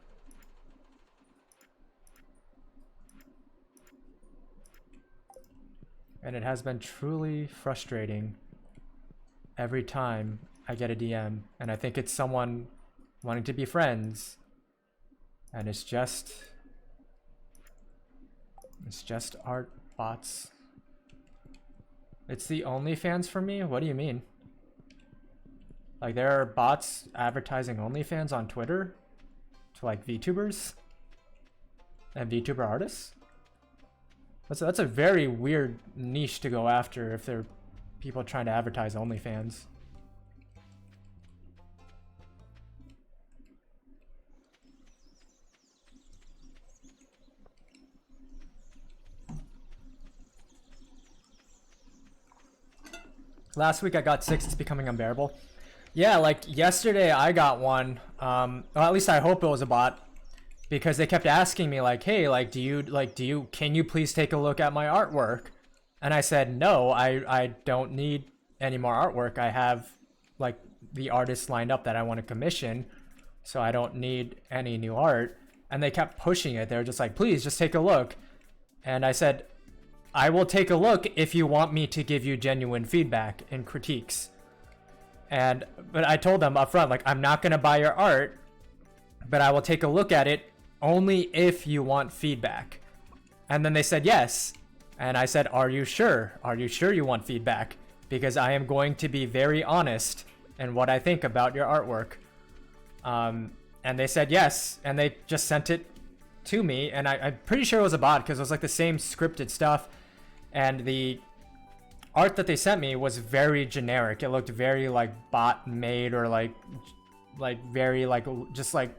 And it has been truly frustrating every time I get a DM. And I think it's someone wanting to be friends. And it's just art bots. It's the OnlyFans for me? What do you mean? Like, there are bots advertising OnlyFans on Twitter to like VTubers and VTuber artists? That's a very weird niche to go after if they're people trying to advertise OnlyFans. Last week I got 6, it's becoming unbearable. Yeah, like yesterday I got one, well, at least I hope it was a bot. Because they kept asking me like, hey, like, can you please take a look at my artwork? And I said, no, I don't need any more artwork. I have like the artists lined up that I want to commission, so I don't need any new art. And they kept pushing it. They were just like, please just take a look. And I said, I will take a look if you want me to give you genuine feedback and critiques. But I told them up front, like, I'm not going to buy your art, but I will take a look at it only if you want feedback. And then they said yes. And I said, are you sure? Are you sure you want feedback? Because I am going to be very honest in what I think about your artwork. And they said yes. And they just sent it to me. And I'm pretty sure it was a bot, because it was like the same scripted stuff. And the art that they sent me was very generic. It looked very like bot made, or like very like just like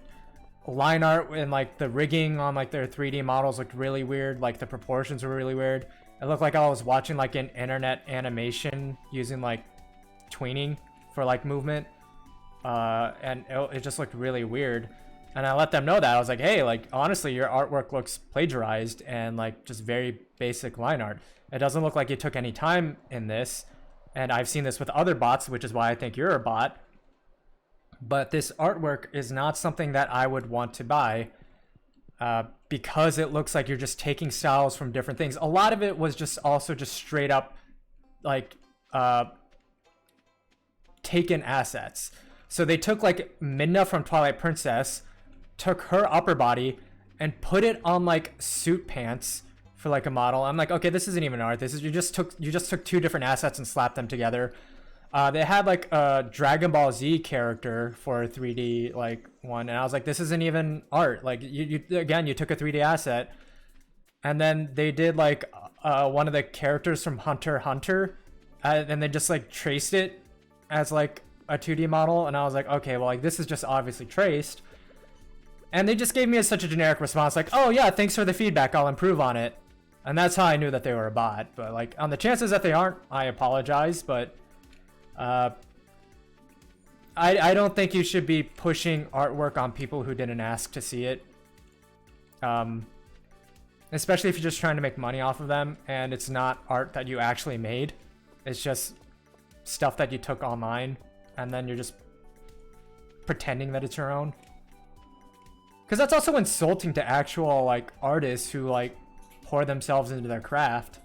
line art, and like the rigging on like their 3D models looked really weird. Like the proportions were really weird. It looked like I was watching like an internet animation using like tweening for like movement, and it just looked really weird. And I let them know that. I was like, hey, like, honestly, your artwork looks plagiarized and like just very basic line art. It doesn't look like you took any time in this, and I've seen this with other bots, which is why I think you're a bot. But this artwork is not something that I would want to buy, because it looks like you're just taking styles from different things. A lot of it was just also just straight up like taken assets. So they took like Midna from Twilight Princess, took her upper body and put it on like suit pants for like a model. I'm like, okay, this isn't even art. This is you just took two different assets and slapped them together. They had like a Dragon Ball Z character for a 3D like one, and I was like, this isn't even art. Like you again, you took a 3D asset, and then they did like one of the characters from Hunter x Hunter, and they just like traced it as like a 2D model, and I was like, okay, well, like this is just obviously traced. And they just gave me such a generic response, like, oh yeah, thanks for the feedback, I'll improve on it. And that's how I knew that they were a bot. But like on the chances that they aren't, I apologize, but I don't think you should be pushing artwork on people who didn't ask to see it. Especially if you're just trying to make money off of them and it's not art that you actually made. It's just stuff that you took online and then you're just pretending that it's your own. Because that's also insulting to actual like artists who like pour themselves into their craft.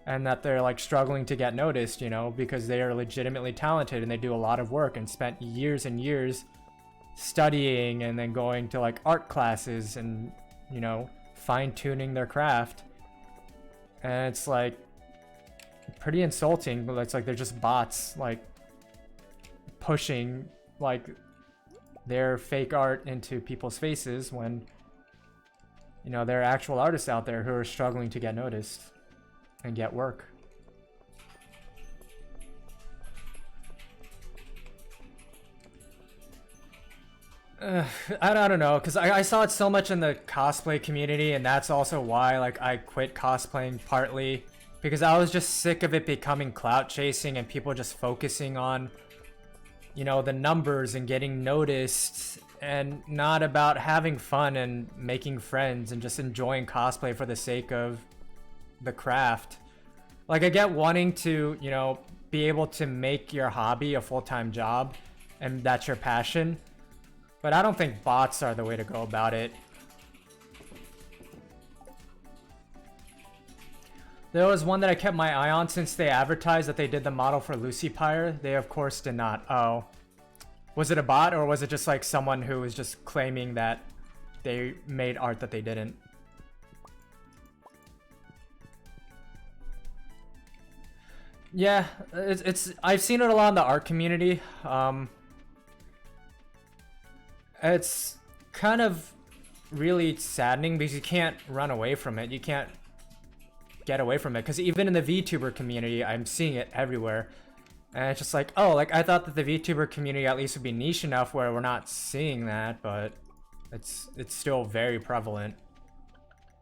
And that they're like struggling to get noticed, you know, because they are legitimately talented and they do a lot of work and spent years and years studying and then going to like art classes and, you know, fine-tuning their craft. And it's like pretty insulting, but it's like they're just bots like pushing like their fake art into people's faces when, you know, there are actual artists out there who are struggling to get noticed and get work. I don't know, because I saw it so much in the cosplay community, and that's also why like I quit cosplaying partly because I was just sick of it becoming clout chasing and people just focusing on, you know, the numbers and getting noticed and not about having fun and making friends and just enjoying cosplay for the sake of the craft. Like I get wanting to, you know, be able to make your hobby a full-time job and that's your passion. But I don't think bots are the way to go about it. There was one that I kept my eye on since they advertised that they did the model for Lucy Pyre. They of course did not. Oh. Was it a bot or was it just like someone who was just claiming that they made art that they didn't? Yeah, it's I've seen it a lot in the art community. It's kind of really saddening because you can't run away from it. You can't get away from it because even in the VTuber community, I'm seeing it everywhere. And it's just like, oh, like I thought that the VTuber community at least would be niche enough where we're not seeing that, but it's still very prevalent.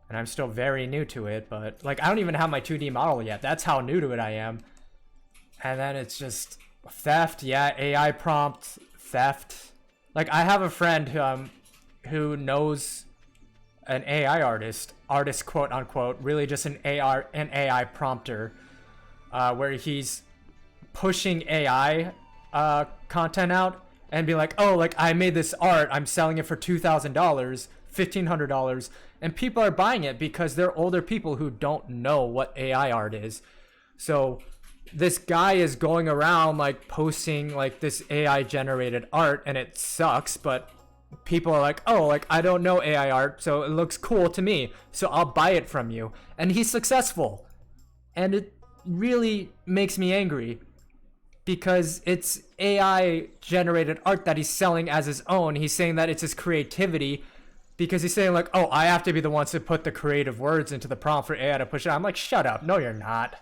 And I'm still very new to it, but like I don't even have my 2D model yet. That's how new to it I am. And then it's just theft, yeah, AI prompt, theft. Like I have a friend who knows an AI artist quote unquote, really just an AI prompter, where he's pushing AI content out and be like, oh, like I made this art, I'm selling it for $2,000, $1,500, and people are buying it because they're older people who don't know what AI art is. So this guy is going around like posting like this AI generated art and it sucks, but people are like, oh, like I don't know AI art, so it looks cool to me, so I'll buy it from you. And he's successful. And it really makes me angry because it's AI generated art that he's selling as his own. He's saying that it's his creativity because he's saying like, oh, I have to be the one to put the creative words into the prompt for AI to push it. I'm like, shut up. No, you're not.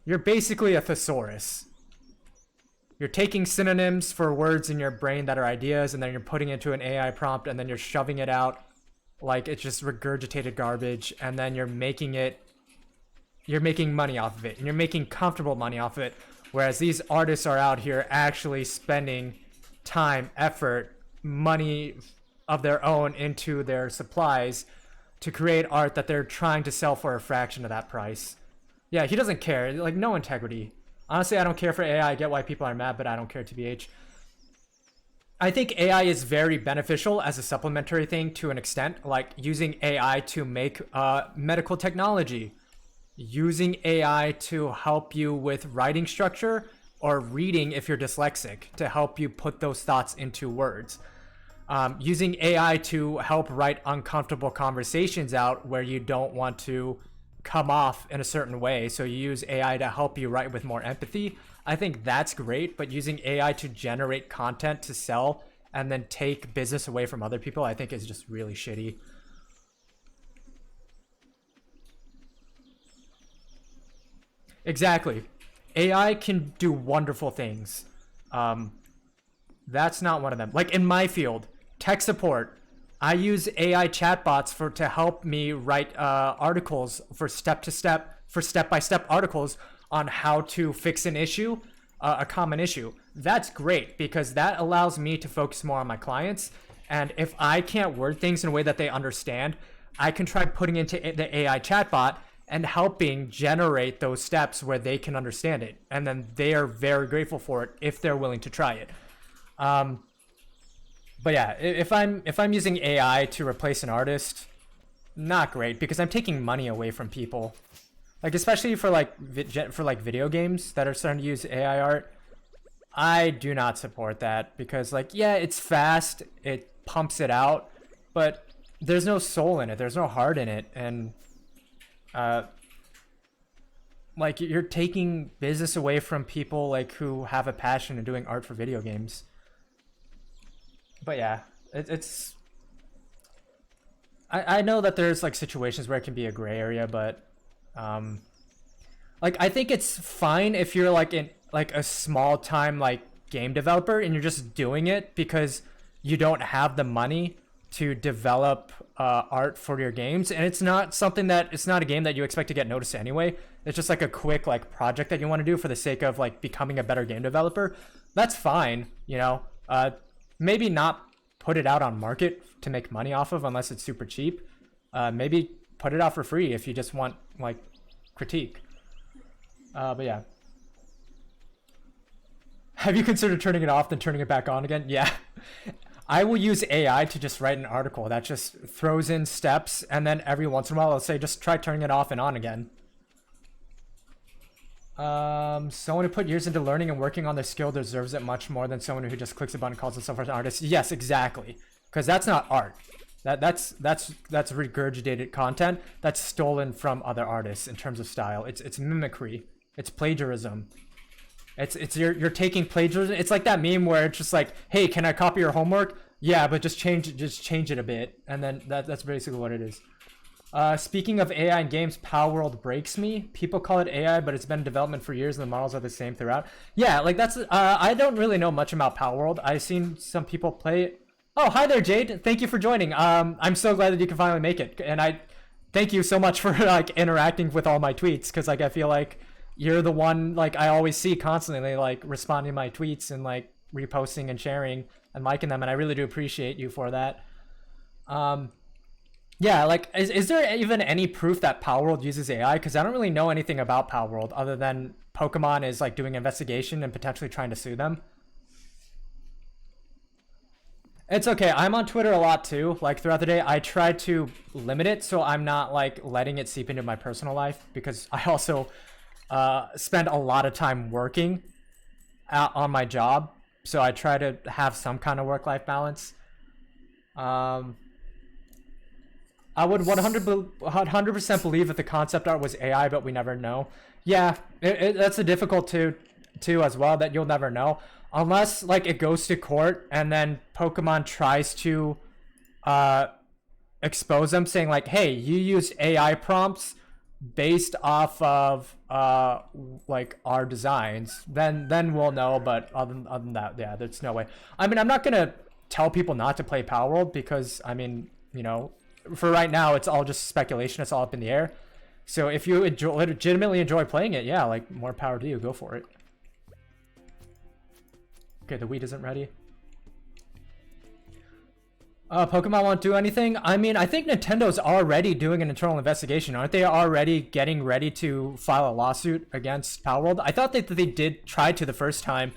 You're basically a thesaurus. You're taking synonyms for words in your brain that are ideas, and then you're putting it into an AI prompt, and then you're shoving it out like it's just regurgitated garbage, and then you're making money off of it, and you're making comfortable money off of it, whereas these artists are out here actually spending time, effort, money of their own into their supplies to create art that they're trying to sell for a fraction of that price. Yeah, he doesn't care. Like, no integrity. Honestly, I don't care for AI. I get why people are mad, but I don't care, TBH. I think AI is very beneficial as a supplementary thing to an extent, like using AI to make medical technology, using AI to help you with writing structure or reading if you're dyslexic, to help you put those thoughts into words. Using AI to help write uncomfortable conversations out where you don't want to come off in a certain way, so you use AI to help you write with more empathy. I think that's great, but using AI to generate content to sell and then take business away from other people, I think is just really shitty. Exactly. AI can do wonderful things. That's not one of them. Like in my field, tech support, I use AI chatbots to help me write articles for step-by-step articles on how to fix an issue, a common issue. That's great because that allows me to focus more on my clients. And if I can't word things in a way that they understand, I can try putting into the AI chatbot and helping generate those steps where they can understand it. And then they are very grateful for it if they're willing to try it. But yeah, if I'm using AI to replace an artist, not great because I'm taking money away from people. Like especially for like video games that are starting to use AI art, I do not support that because like yeah, it's fast, it pumps it out, but there's no soul in it, there's no heart in it, and like you're taking business away from people like who have a passion in doing art for video games. But yeah, it's I know that there's like situations where it can be a gray area, but like I think it's fine if you're like in like a small time like game developer and you're just doing it because you don't have the money to develop art for your games, and it's not a game that you expect to get noticed anyway. It's just like a quick like project that you want to do for the sake of like becoming a better game developer. That's fine, you know. Maybe not put it out on market to make money off of unless it's super cheap. Maybe put it out for free if you just want like critique. But yeah. Have you considered turning it off then turning it back on again? Yeah. I will use AI to just write an article that just throws in steps, and then every once in a while I'll say just try turning it off and on again. Someone who put years into learning and working on their skill deserves it much more than someone who just clicks a button and calls himself an artist. Yes, exactly. Because that's not art. That's regurgitated content that's stolen from other artists in terms of style. It's mimicry. It's plagiarism. You're taking plagiarism. It's like that meme where it's just like, hey, can I copy your homework? Yeah, but just change it a bit, and then that's basically what it is. Speaking of AI in games, Power World breaks me. People call it AI, but it's been in development for years, and the models are the same throughout. Yeah, like that's. I don't really know much about Power World. I've seen some people play it. Oh, hi there, Jade. Thank you for joining. I'm so glad that you can finally make it, and I thank you so much for like interacting with all my tweets, because like I feel like you're the one like I always see constantly like responding to my tweets and like reposting and sharing and liking them, and I really do appreciate you for that. Yeah, like is there even any proof that Power World uses AI? Because I don't really know anything about Power World other than Pokemon is like doing an investigation and potentially trying to sue them. It's okay. I'm on Twitter a lot too. Like throughout the day, I try to limit it so I'm not like letting it seep into my personal life, because I also spend a lot of time working on my job. So I try to have some kind of work-life balance. I would 100% believe that the concept art was AI, but we never know. Yeah, that's a difficult too as well, that you'll never know. Unless like it goes to court and then Pokemon tries to expose them, saying like, hey, you used AI prompts based off of like our designs, then we'll know. But other than that, yeah, there's no way. I mean, I'm not gonna tell people not to play Power World, because I mean, you know, for right now it's all just speculation, it's all up in the air. So if you legitimately enjoy playing it, yeah, like more power to you, go for it. Okay, the wheat isn't ready. Pokemon won't do anything. I mean, I think Nintendo's already doing an internal investigation. Aren't they already getting ready to file a lawsuit against Power World? I thought that they did try to the first time,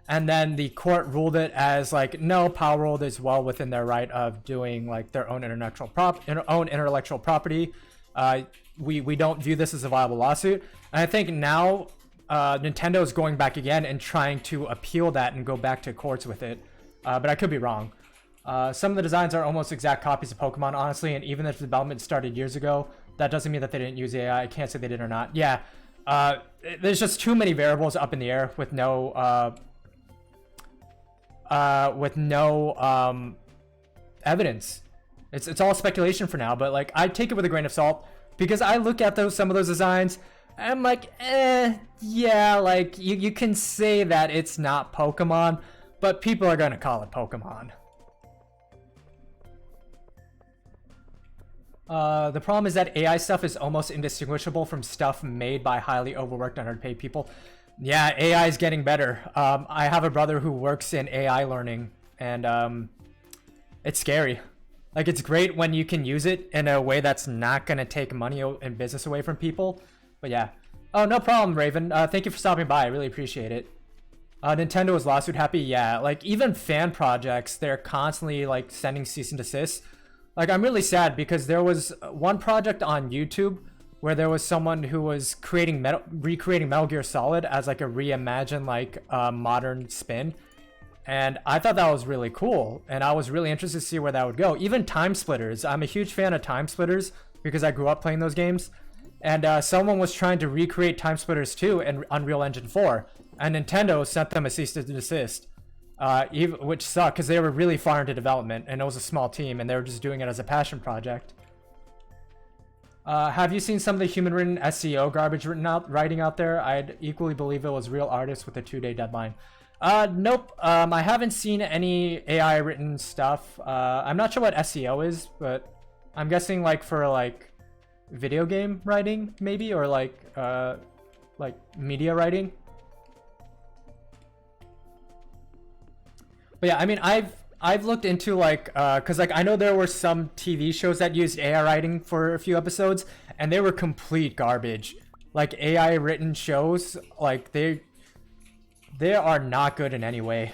and then the court ruled it as like, no, Power World is well within their right of doing like their own intellectual property. We don't view this as a viable lawsuit. And I think now Nintendo is going back again and trying to appeal that and go back to courts with it. But I could be wrong. Some of the designs are almost exact copies of Pokemon, honestly, and even if the development started years ago, that doesn't mean that they didn't use AI. I can't say they did or not. Yeah, there's just too many variables up in the air with no evidence. It's all speculation for now, but like I take it with a grain of salt, because I look at some of those designs and I'm like, yeah, like you can say that it's not Pokemon, but people are gonna call it Pokemon. The problem is that AI stuff is almost indistinguishable from stuff made by highly overworked and underpaid people. Yeah, AI is getting better. I have a brother who works in AI learning, and it's scary. Like, it's great when you can use it in a way that's not going to take money and business away from people. But yeah. Oh, no problem, Raven. Thank you for stopping by. I really appreciate it. Nintendo is lawsuit happy. Yeah, like even fan projects, they're constantly like sending cease and desist. Like, I'm really sad because there was one project on YouTube where there was someone who was recreating Metal Gear Solid as like a reimagined like modern spin. And I thought that was really cool, and I was really interested to see where that would go. Even Time Splitters. I'm a huge fan of Time Splitters because I grew up playing those games. And someone was trying to recreate Time Splitters 2 in Unreal Engine 4, and Nintendo sent them a cease and desist, which sucked because they were really far into development, and it was a small team, and they were just doing it as a passion project. Have you seen some of the human-written SEO garbage writing out there? I'd equally believe it was real artists with a 2-day deadline. Nope. I haven't seen any AI written stuff. I'm not sure what SEO is, but I'm guessing like for like video game writing maybe, or like media writing. But yeah, I mean, I've looked into like cuz like I know there were some TV shows that used AI writing for a few episodes and they were complete garbage. Like AI written shows, like they are not good in any way.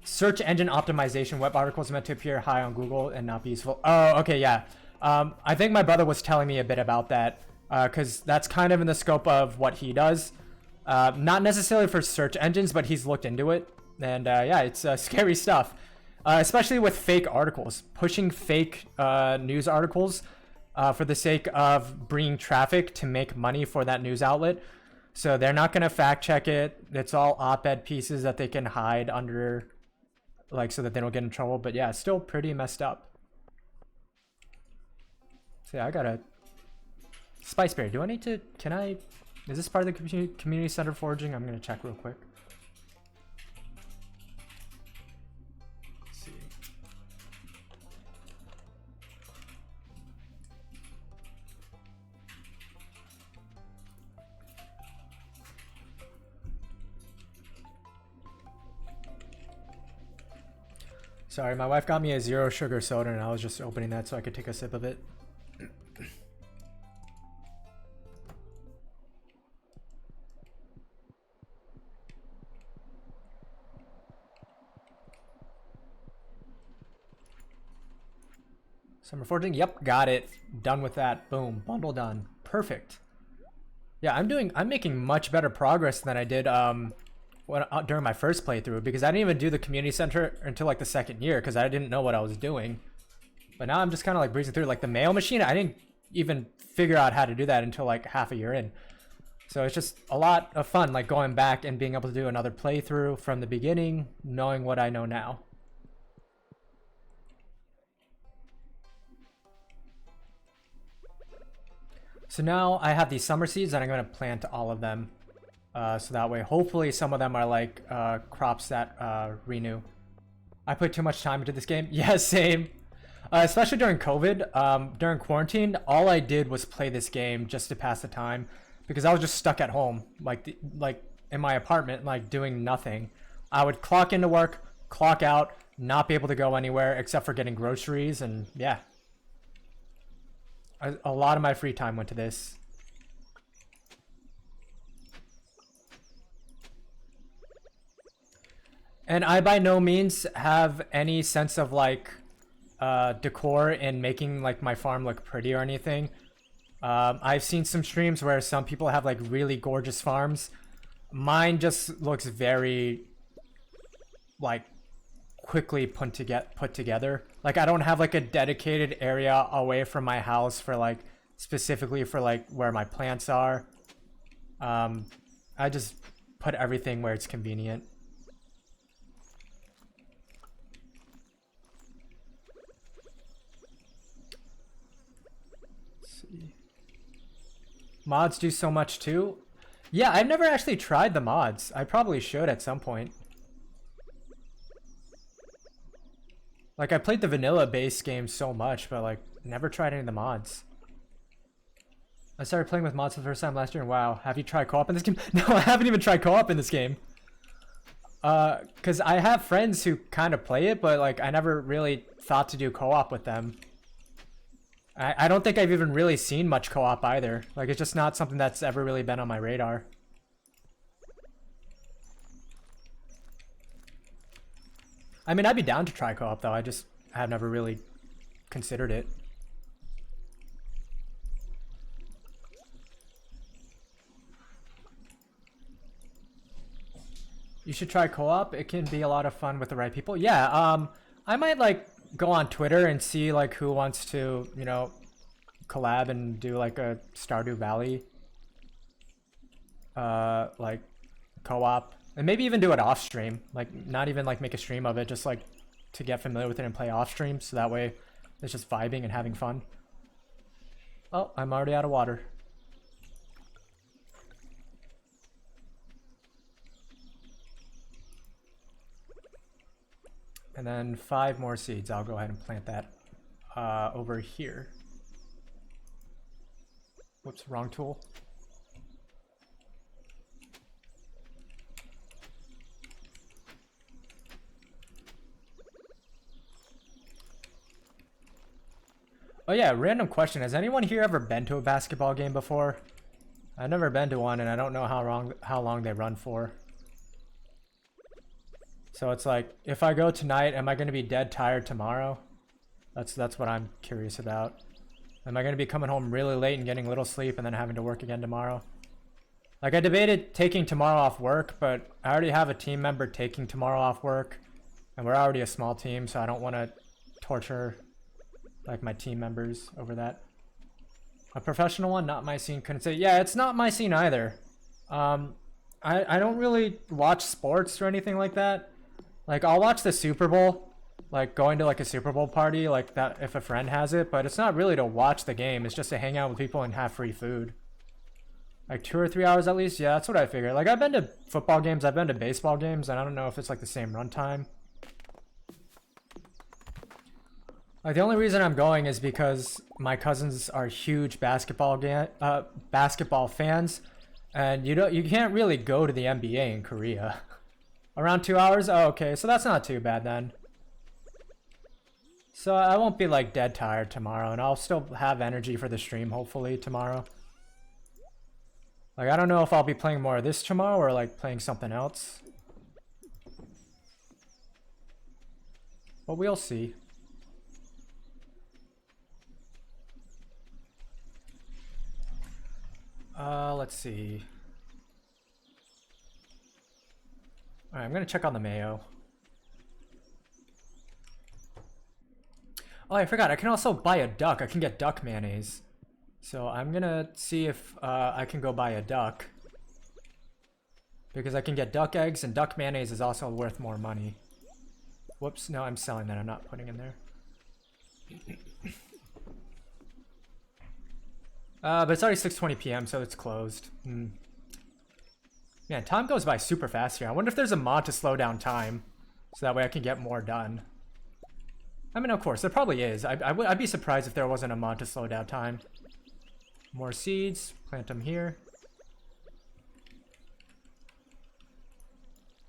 Search engine optimization, web articles meant to appear high on Google and not be useful. Oh, okay, yeah. I think my brother was telling me a bit about that because that's kind of in the scope of what he does. Not necessarily for search engines, but he's looked into it. And yeah, it's scary stuff. Especially with fake articles. Pushing fake news articles for the sake of bringing traffic to make money for that news outlet. So they're not going to fact check it. It's all op-ed pieces that they can hide under, like, so that they don't get in trouble. But yeah, still pretty messed up. So yeah, I got a Spiceberry. Do I need to, can I, is this part of the community center foraging? I'm going to check real quick. Let's see. Sorry, my wife got me a 0 sugar soda and I was just opening that so I could take a sip of it. Summer foraging, yep, got it. Done with that. Boom, bundle done. Perfect. Yeah, I'm making much better progress than I did during my first playthrough because I didn't even do the community center until like the second year because I didn't know what I was doing. But now I'm just kind of like breezing through. Like the Mayo machine, I didn't even figure out how to do that until like half a year in. So it's just a lot of fun, like going back and being able to do another playthrough from the beginning, knowing what I know now. So now I have these summer seeds and I'm going to plant all of them. So that way, hopefully some of them are like crops that renew. I put too much time into this game. Yeah, same. Especially during COVID. During quarantine, all I did was play this game just to pass the time. Because I was just stuck at home. Like in my apartment, like doing nothing. I would clock into work, clock out, not be able to go anywhere except for getting groceries. And yeah. A lot of my free time went to this. And I by no means have any sense of like decor in making like my farm look pretty or anything. I've seen some streams where some people have like really gorgeous farms. Mine just looks very like quickly put together. Like I don't have like a dedicated area away from my house for like specifically for like where my plants are. I just put everything where it's convenient. Mods do so much too. Yeah, I've never actually tried the mods. I probably should at some point. Like I played the vanilla base game so much, but like never tried any of the mods. I started playing with mods for the first time last year and wow, have you tried co-op in this game? No, I haven't even tried co-op in this game. Cause I have friends who kind of play it, but like I never really thought to do co-op with them. I don't think I've even really seen much co-op either. Like, it's just not something that's ever really been on my radar. I mean, I'd be down to try co-op, though. I just have never really considered it. You should try co-op. It can be a lot of fun with the right people. Yeah, I might, like, go on Twitter and see, like, who wants to, you know, collab and do, like, a Stardew Valley, like, co-op. And maybe even do it off stream. Like, not even, like, make a stream of it, just, like, to get familiar with it and play off stream. So that way, it's just vibing and having fun. Oh, I'm already out of water. And then 5 more seeds. I'll go ahead and plant that over here. Whoops, wrong tool. Oh yeah, random question. Has anyone here ever been to a basketball game before? I've never been to one, and I don't know how long they run for. So it's like, if I go tonight, am I going to be dead tired tomorrow? That's what I'm curious about. Am I going to be coming home really late and getting little sleep and then having to work again tomorrow? Like, I debated taking tomorrow off work, but I already have a team member taking tomorrow off work, and we're already a small team, so I don't want to torture like my team members over that. A professional one, not my scene. Couldn't say. Yeah, it's not my scene either. I don't really watch sports or anything like that. Like, I'll watch the Super Bowl, like going to like a Super Bowl party like that if a friend has it, but it's not really to watch the game. It's just to hang out with people and have free food. Like 2 or 3 hours at least. Yeah, that's what I figured. Like, I've been to football games, I've been to baseball games, and I don't know if it's like the same runtime. Like, the only reason I'm going is because my cousins are huge basketball fans, and you can't really go to the NBA in Korea. Around 2 hours? Oh, okay, so that's not too bad then. So I won't be like dead tired tomorrow, and I'll still have energy for the stream hopefully tomorrow. Like, I don't know if I'll be playing more of this tomorrow or like playing something else, but we'll see. Let's see. Alright, I'm gonna check on the Mayo. Oh, I forgot, I can also buy a duck. I can get duck mayonnaise. So I'm gonna see if I can go buy a duck. Because I can get duck eggs, and duck mayonnaise is also worth more money. Whoops, no, I'm selling that. I'm not putting in there. But it's already 6:20 p.m., so it's closed. Man, time goes by super fast here. I wonder if there's a mod to slow down time, so that way I can get more done. I mean, of course, there probably is. I'd be surprised if there wasn't a mod to slow down time. More seeds. Plant them here.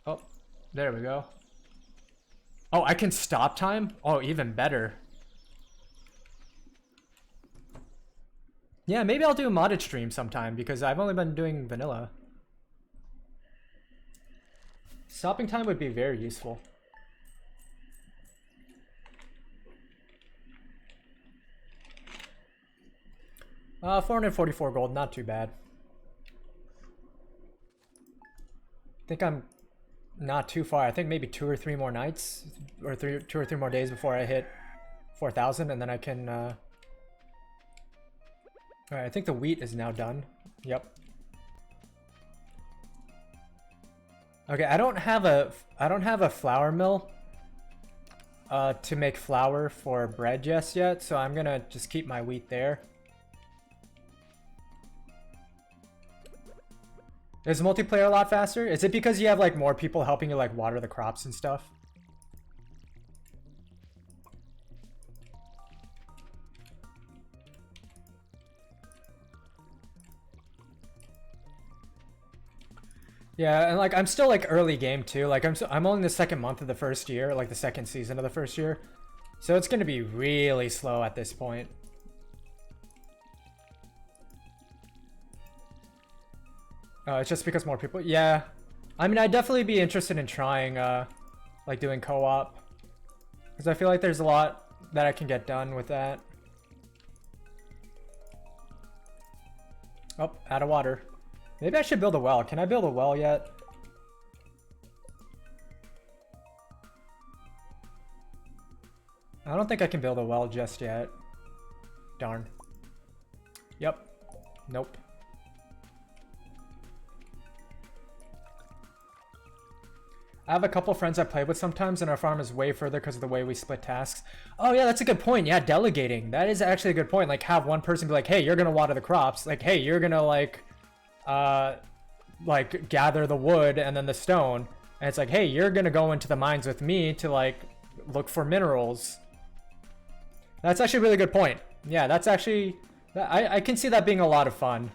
Oh, there we go. Oh, I can stop time? Oh, even better. Yeah, maybe I'll do a modded stream sometime, because I've only been doing vanilla. Stopping time would be very useful. Uh, 444 gold, not too bad. I think I'm not too far. I think maybe 2 or 3 more nights, or 2 or 3 more days before I hit 4,000, and then I can. Alright, I think the wheat is now done. Yep. Okay, I don't have a flour mill to make flour for bread just yet, so I'm gonna just keep my wheat there. Is multiplayer a lot faster? Is it because you have like more people helping you like water the crops and stuff? Yeah, and like I'm still like early game too. Like I'm only in the 2nd month of the first year, like the 2nd season of the first year. So it's gonna be really slow at this point. It's just because more people. Yeah, I mean, I'd definitely be interested in trying, like doing co-op, because I feel like there's a lot that I can get done with that. Oh, out of water. Maybe I should build a well. Can I build a well yet? I don't think I can build a well just yet. Darn. Yep. Nope. I have a couple friends I play with sometimes, and our farm is way further because of the way we split tasks. Oh yeah, that's a good point. Yeah, delegating. That is actually a good point. Like, have one person be like, hey, you're gonna water the crops. Like, hey, you're gonna like gather the wood and then the stone. And it's like, hey, you're gonna go into the mines with me to like look for minerals. That's actually a really good point. Yeah, that's actually... I can see that being a lot of fun.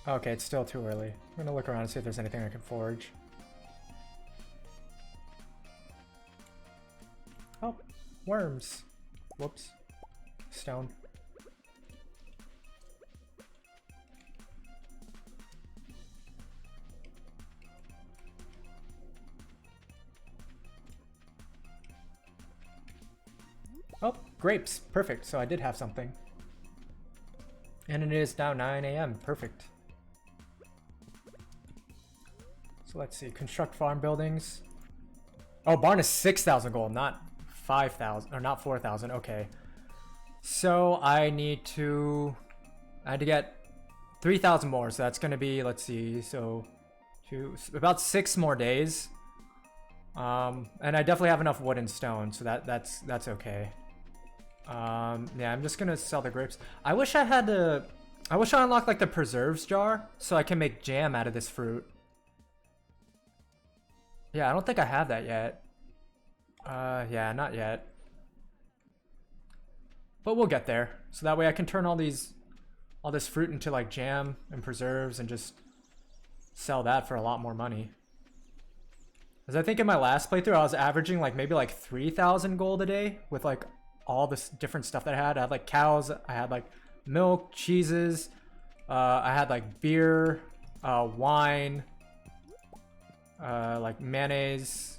Okay, it's still too early. I'm gonna look around and see if there's anything I can forge. Oh, worms. Whoops. Stone. Oh, grapes. Perfect. So I did have something. And it is now 9 a.m. Perfect. So let's see. Construct farm buildings. Oh, barn is 6,000 gold, not 5,000, or not 4,000. Okay. So I had to get 3,000 more. So that's going to be, let's see. So about 6 more days. And I definitely have enough wood and stone. So that's okay. Yeah, I'm just gonna sell the grapes. I wish I unlocked like the preserves jar so I can make jam out of this fruit. Yeah, I don't think I have that yet. Yeah, not yet. But we'll get there. So that way I can turn all this fruit into like jam and preserves and just sell that for a lot more money. Because I think in my last playthrough I was averaging like maybe like 3,000 gold a day with like all this different stuff that I had. I had like cows, I had like milk, cheeses, I had like beer, wine, like mayonnaise.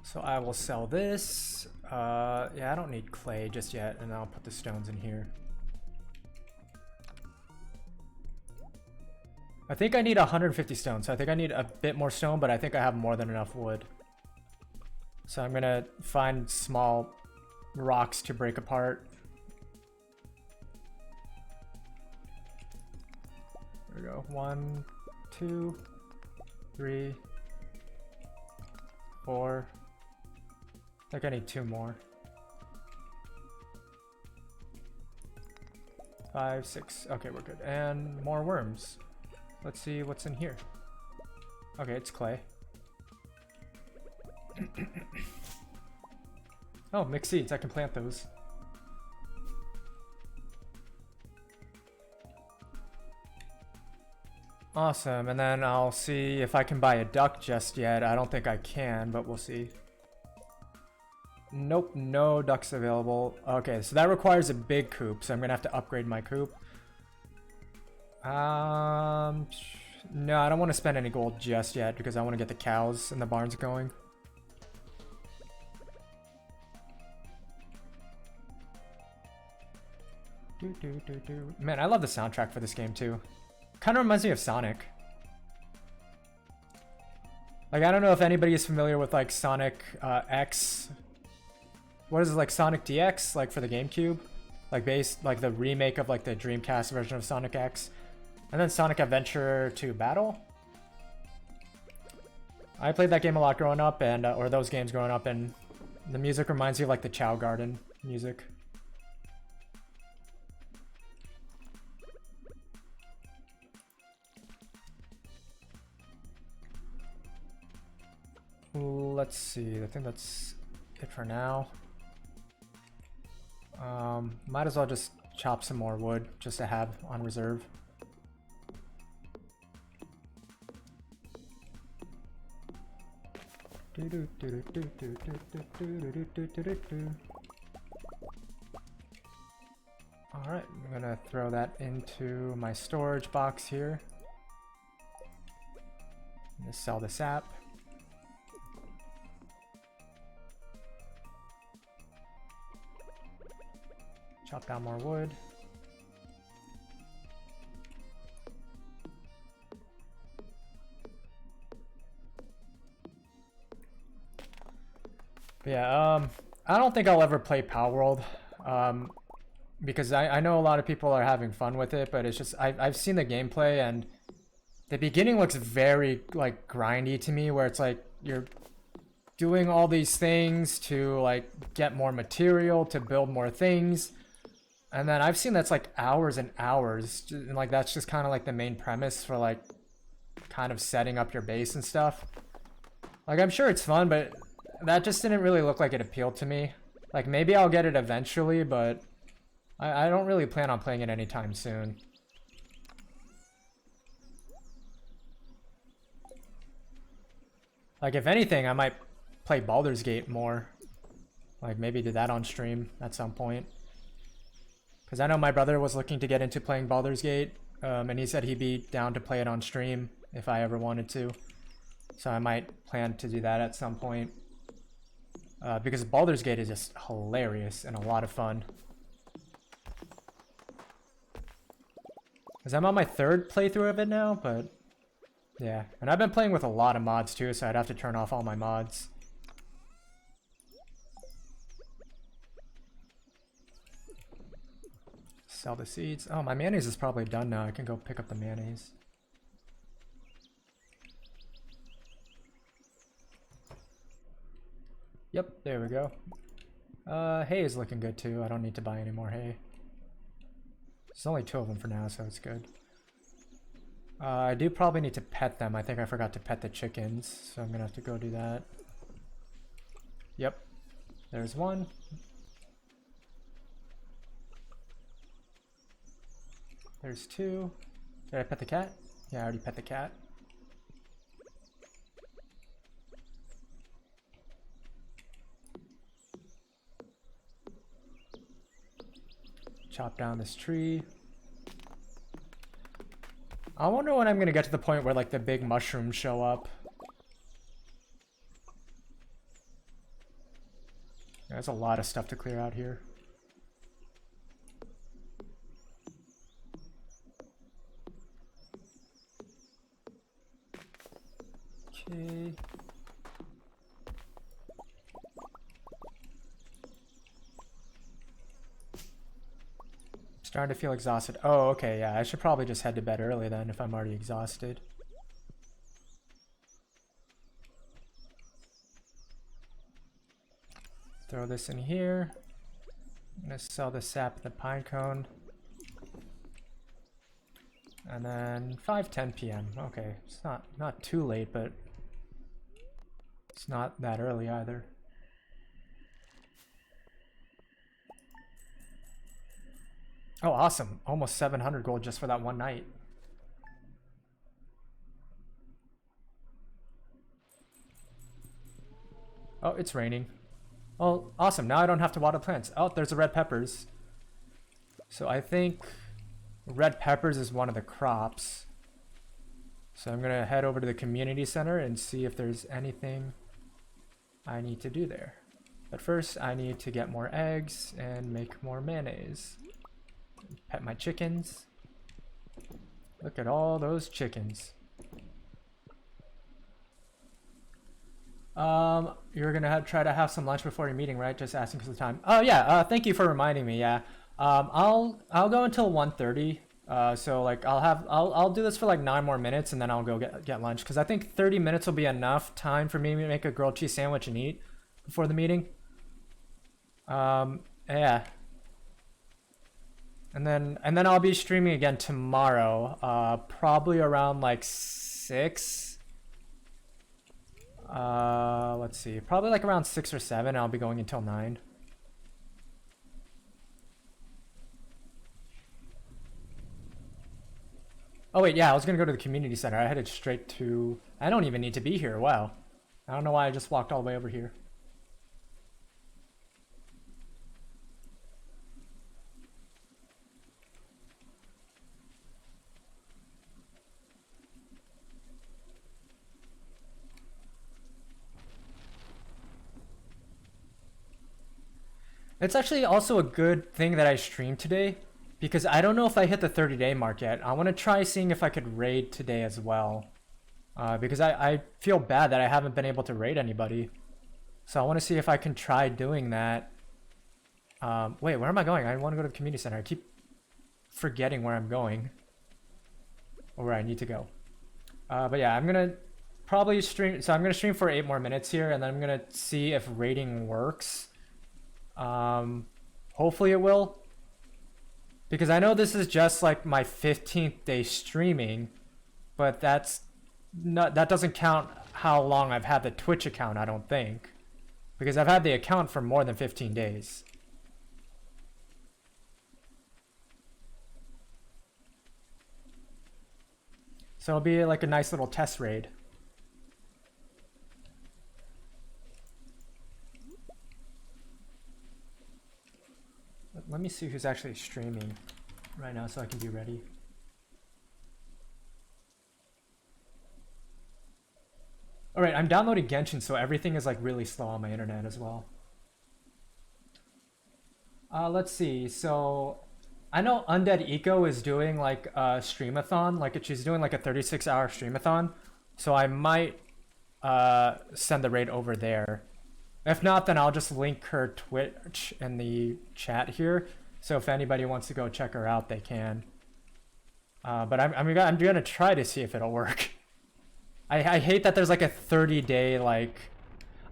So I will sell this. Yeah, I don't need clay just yet, and I'll put the stones in here. I think I need 150 stones, so I think I need a bit more stone, but I think I have more than enough wood. So I'm gonna find small rocks to break apart. There we go. 1, 2, 3, 4. I think I need 2 more. 5, 6. Okay, we're good. And more worms. Let's see what's in here. Okay, it's clay. Oh, mixed seeds. I can plant those. Awesome. And then I'll see if I can buy a duck just yet. I don't think I can, but we'll see. Nope, no ducks available. Okay, so that requires a big coop, so I'm gonna have to upgrade my coop. No, I don't want to spend any gold just yet because I want to get the cows and the barns going. Man, I love the soundtrack for this game too. Kind of reminds me of Sonic. Like, I don't know if anybody is familiar with like Sonic X. What is it, like Sonic DX, like for the GameCube? Like like the remake of like the Dreamcast version of Sonic X. And then Sonic Adventure 2 Battle. I played that game a lot growing up, and or those games growing up, and the music reminds me of like the Chow Garden music. Let's see, I think that's it for now. Might as well just chop some more wood just to have on reserve. Alright, I'm gonna throw that into my storage box here. I'm gonna sell the sap. Chop down more wood. Yeah, I don't think I'll ever play Power World. Because I know a lot of people are having fun with it, but it's just I've seen the gameplay and the beginning looks very like grindy to me, where it's like you're doing all these things to like get more material to build more things, and then I've seen that's like hours and hours, and like that's just kind of like the main premise for like kind of setting up your base and stuff. Like I'm sure it's fun, but that just didn't really look like it appealed to me. Like maybe I'll get it eventually, but I don't really plan on playing it anytime soon. Like if anything, I might play Baldur's Gate more. Like maybe do that on stream at some point. Because I know my brother was looking to get into playing Baldur's Gate, and he said he'd be down to play it on stream if I ever wanted to. So I might plan to do that at some point. Because Baldur's Gate is just hilarious and a lot of fun. Because I'm on my third playthrough of it now, but yeah. And I've been playing with a lot of mods too, so I'd have to turn off all my mods. Sell the seeds. Oh, my mayonnaise is probably done now. I can go pick up the mayonnaise. Yep, there we go. Hay is looking good too. I don't need to buy any more hay. There's only 2 of them for now, so it's good. I do probably need to pet them. I think I forgot to pet the chickens, so I'm gonna have to go do that. Yep, there's one. There's 2. Did I pet the cat? Yeah, I already pet the cat. Chop down this tree. I wonder when I'm gonna get to the point where like the big mushrooms show up. There's a lot of stuff to clear out here. Okay. Starting to feel exhausted. Oh, okay, yeah. I should probably just head to bed early then if I'm already exhausted. Throw this in here. I'm gonna sell the sap and the pine cone. And then 5:10 p.m. Okay, it's not too late, but it's not that early either. Oh, awesome. Almost 700 gold just for that one night. Oh, it's raining. Oh, awesome. Now I don't have to water plants. Oh, there's the red peppers. So I think red peppers is one of the crops. So I'm going to head over to the community center and see if there's anything I need to do there. But first, I need to get more eggs and make more mayonnaise. Pet my chickens. Look at all those chickens. You're gonna try to have some lunch before your meeting, right? Just asking for the time. Oh yeah. Thank you for reminding me. Yeah. I'll go until 1:30. So like I'll do this for like 9 more minutes and then I'll go get lunch because I think 30 minutes will be enough time for me to make a grilled cheese sandwich and eat before the meeting. Yeah. And then I'll be streaming again tomorrow, probably around like 6. Let's see, probably like around 6 or 7. I'll be going until 9. Oh wait, yeah, I was gonna go to the community center. I headed straight to. I don't even need to be here. Wow, I don't know why I just walked all the way over here. It's actually also a good thing that I streamed today because I don't know if I hit the 30-day mark yet. I want to try seeing if I could raid today as well because I feel bad that I haven't been able to raid anybody. So I want to see if I can try doing that. Wait, where am I going? I want to go to the community center. I keep forgetting where I'm going. Or where I need to go. But yeah, I'm gonna probably stream. So I'm gonna stream for 8 more minutes here, and then I'm gonna see if rating works. Hopefully it will. Because I know this is just like my 15th day streaming, but that doesn't count how long I've had the Twitch account, I don't think. Because I've had the account for more than 15 days. So it'll be like a nice little test raid. Let me see who's actually streaming right now so I can be ready. Alright, I'm downloading Genshin, so everything is like really slow on my internet as well. Let's see. So I know Undead Eco is doing like a streamathon, like she's doing like a 36-hour streamathon. So I might send the raid over there. If not, then I'll just link her Twitch in the chat here. So if anybody wants to go check her out, they can. But I'm gonna try to see if it'll work. I hate that there's like a 30-day like.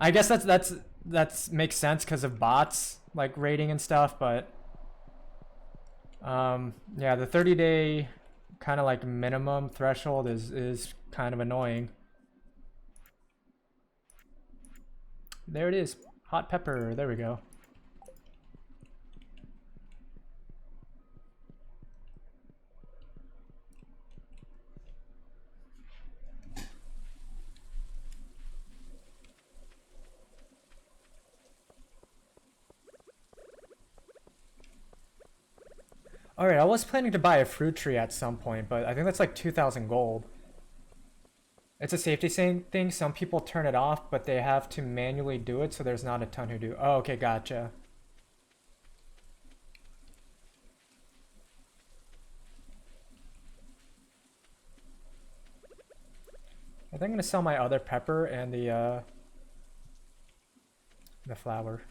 I guess that's makes sense because of bots like rating and stuff, but yeah, the 30-day kind of like minimum threshold is kind of annoying. There it is. Hot pepper. There we go. Alright, I was planning to buy a fruit tree at some point, but I think that's like 2,000 gold. It's a safety thing. Some people turn it off, but they have to manually do it, so there's not a ton who do. Oh, okay, gotcha. I think I'm gonna sell my other pepper and the flour.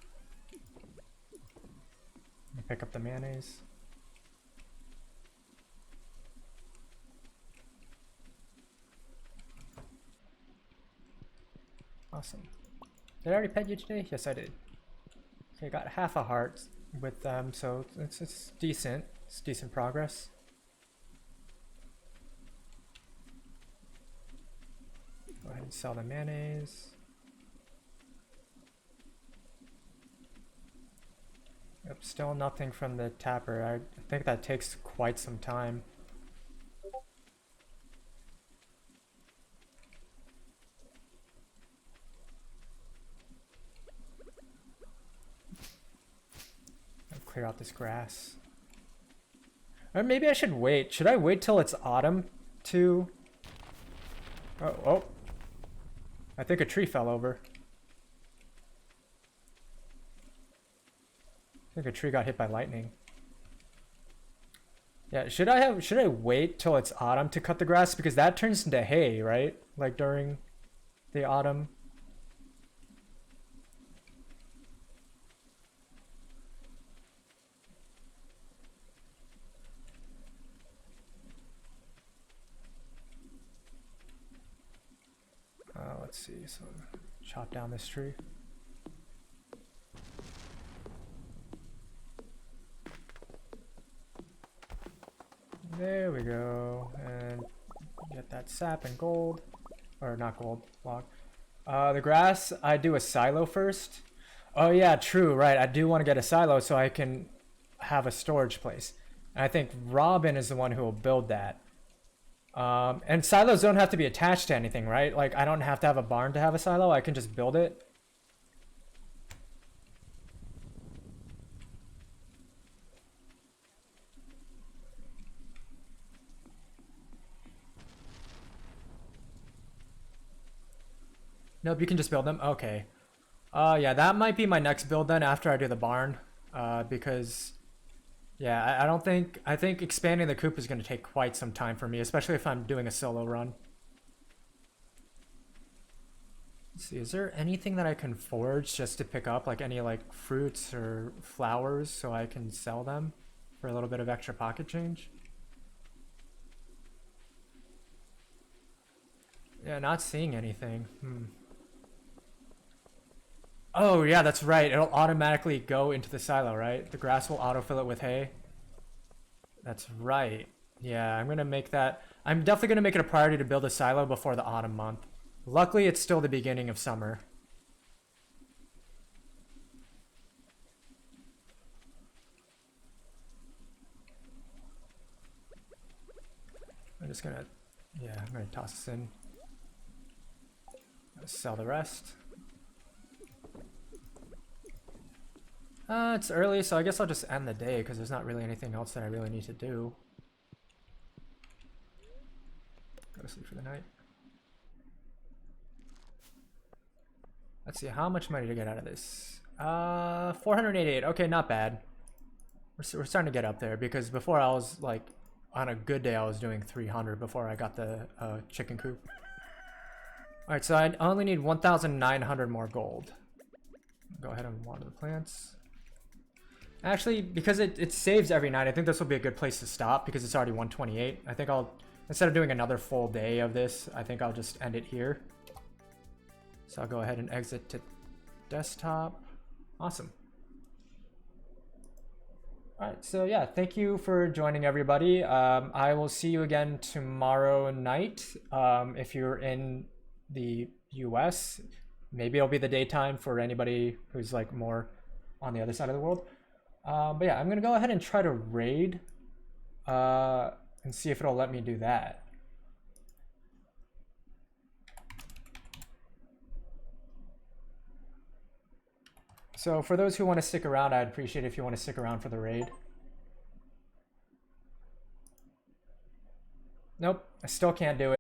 Pick up the mayonnaise. Awesome. Did I already pet you today? Yes, I did. Okay, got half a heart with them, so it's decent. It's decent progress. Go ahead and sell the mayonnaise. Yep, still nothing from the tapper. I think that takes quite some time. Clear out this grass. Or maybe I should wait. Should I wait till it's autumn to... Oh. I think a tree fell over. I think a tree got hit by lightning. Yeah, should I wait till it's autumn to cut the grass? Because that turns into hay, right? Like during the autumn. Let's see, so chop down this tree. There we go, and get that sap and gold, or not gold, block. The grass, I do a silo first. Oh yeah, true, right, I do want to get a silo so I can have a storage place. And I think Robin is the one who will build that. And silos don't have to be attached to anything, right? Like, I don't have to have a barn to have a silo. I can just build it. Nope, you can just build them? Okay. Yeah, that might be my next build then after I do the barn. Because... yeah, I think expanding the coop is going to take quite some time for me, especially if I'm doing a solo run. Let's see, is there anything that I can forage just to pick up, like any like fruits or flowers so I can sell them for a little bit of extra pocket change? Yeah, not seeing anything. Oh yeah, that's right. It'll automatically go into the silo, right? The grass will autofill it with hay. That's right. Yeah, I'm gonna make that. I'm definitely gonna make it a priority to build a silo before the autumn month. Luckily, it's still the beginning of summer. I'm just gonna, yeah, I'm gonna toss this in. Sell the rest. It's early, so I guess I'll just end the day because there's not really anything else that I really need to do. Go to sleep for the night. Let's see, how much money to get out of this? 488. Okay, not bad. We're starting to get up there because before I was like, on a good day I was doing 300 before I got the chicken coop. Alright, so I only need 1,900 more gold. Go ahead and water the plants. Actually, because it saves every night, I think this will be a good place to stop because it's already 128. I think I'll, instead of doing another full day of this, I think I'll just end it here. So I'll go ahead and exit to desktop. Awesome. Alright, so yeah, thank you for joining everybody. I will see you again tomorrow night. If you're in the US, maybe it'll be the daytime for anybody who's like more on the other side of the world. But yeah, I'm gonna go ahead and try to raid and see if it'll let me do that. So for those who want to stick around, I'd appreciate it if you want to stick around for the raid. Nope, I still can't do it.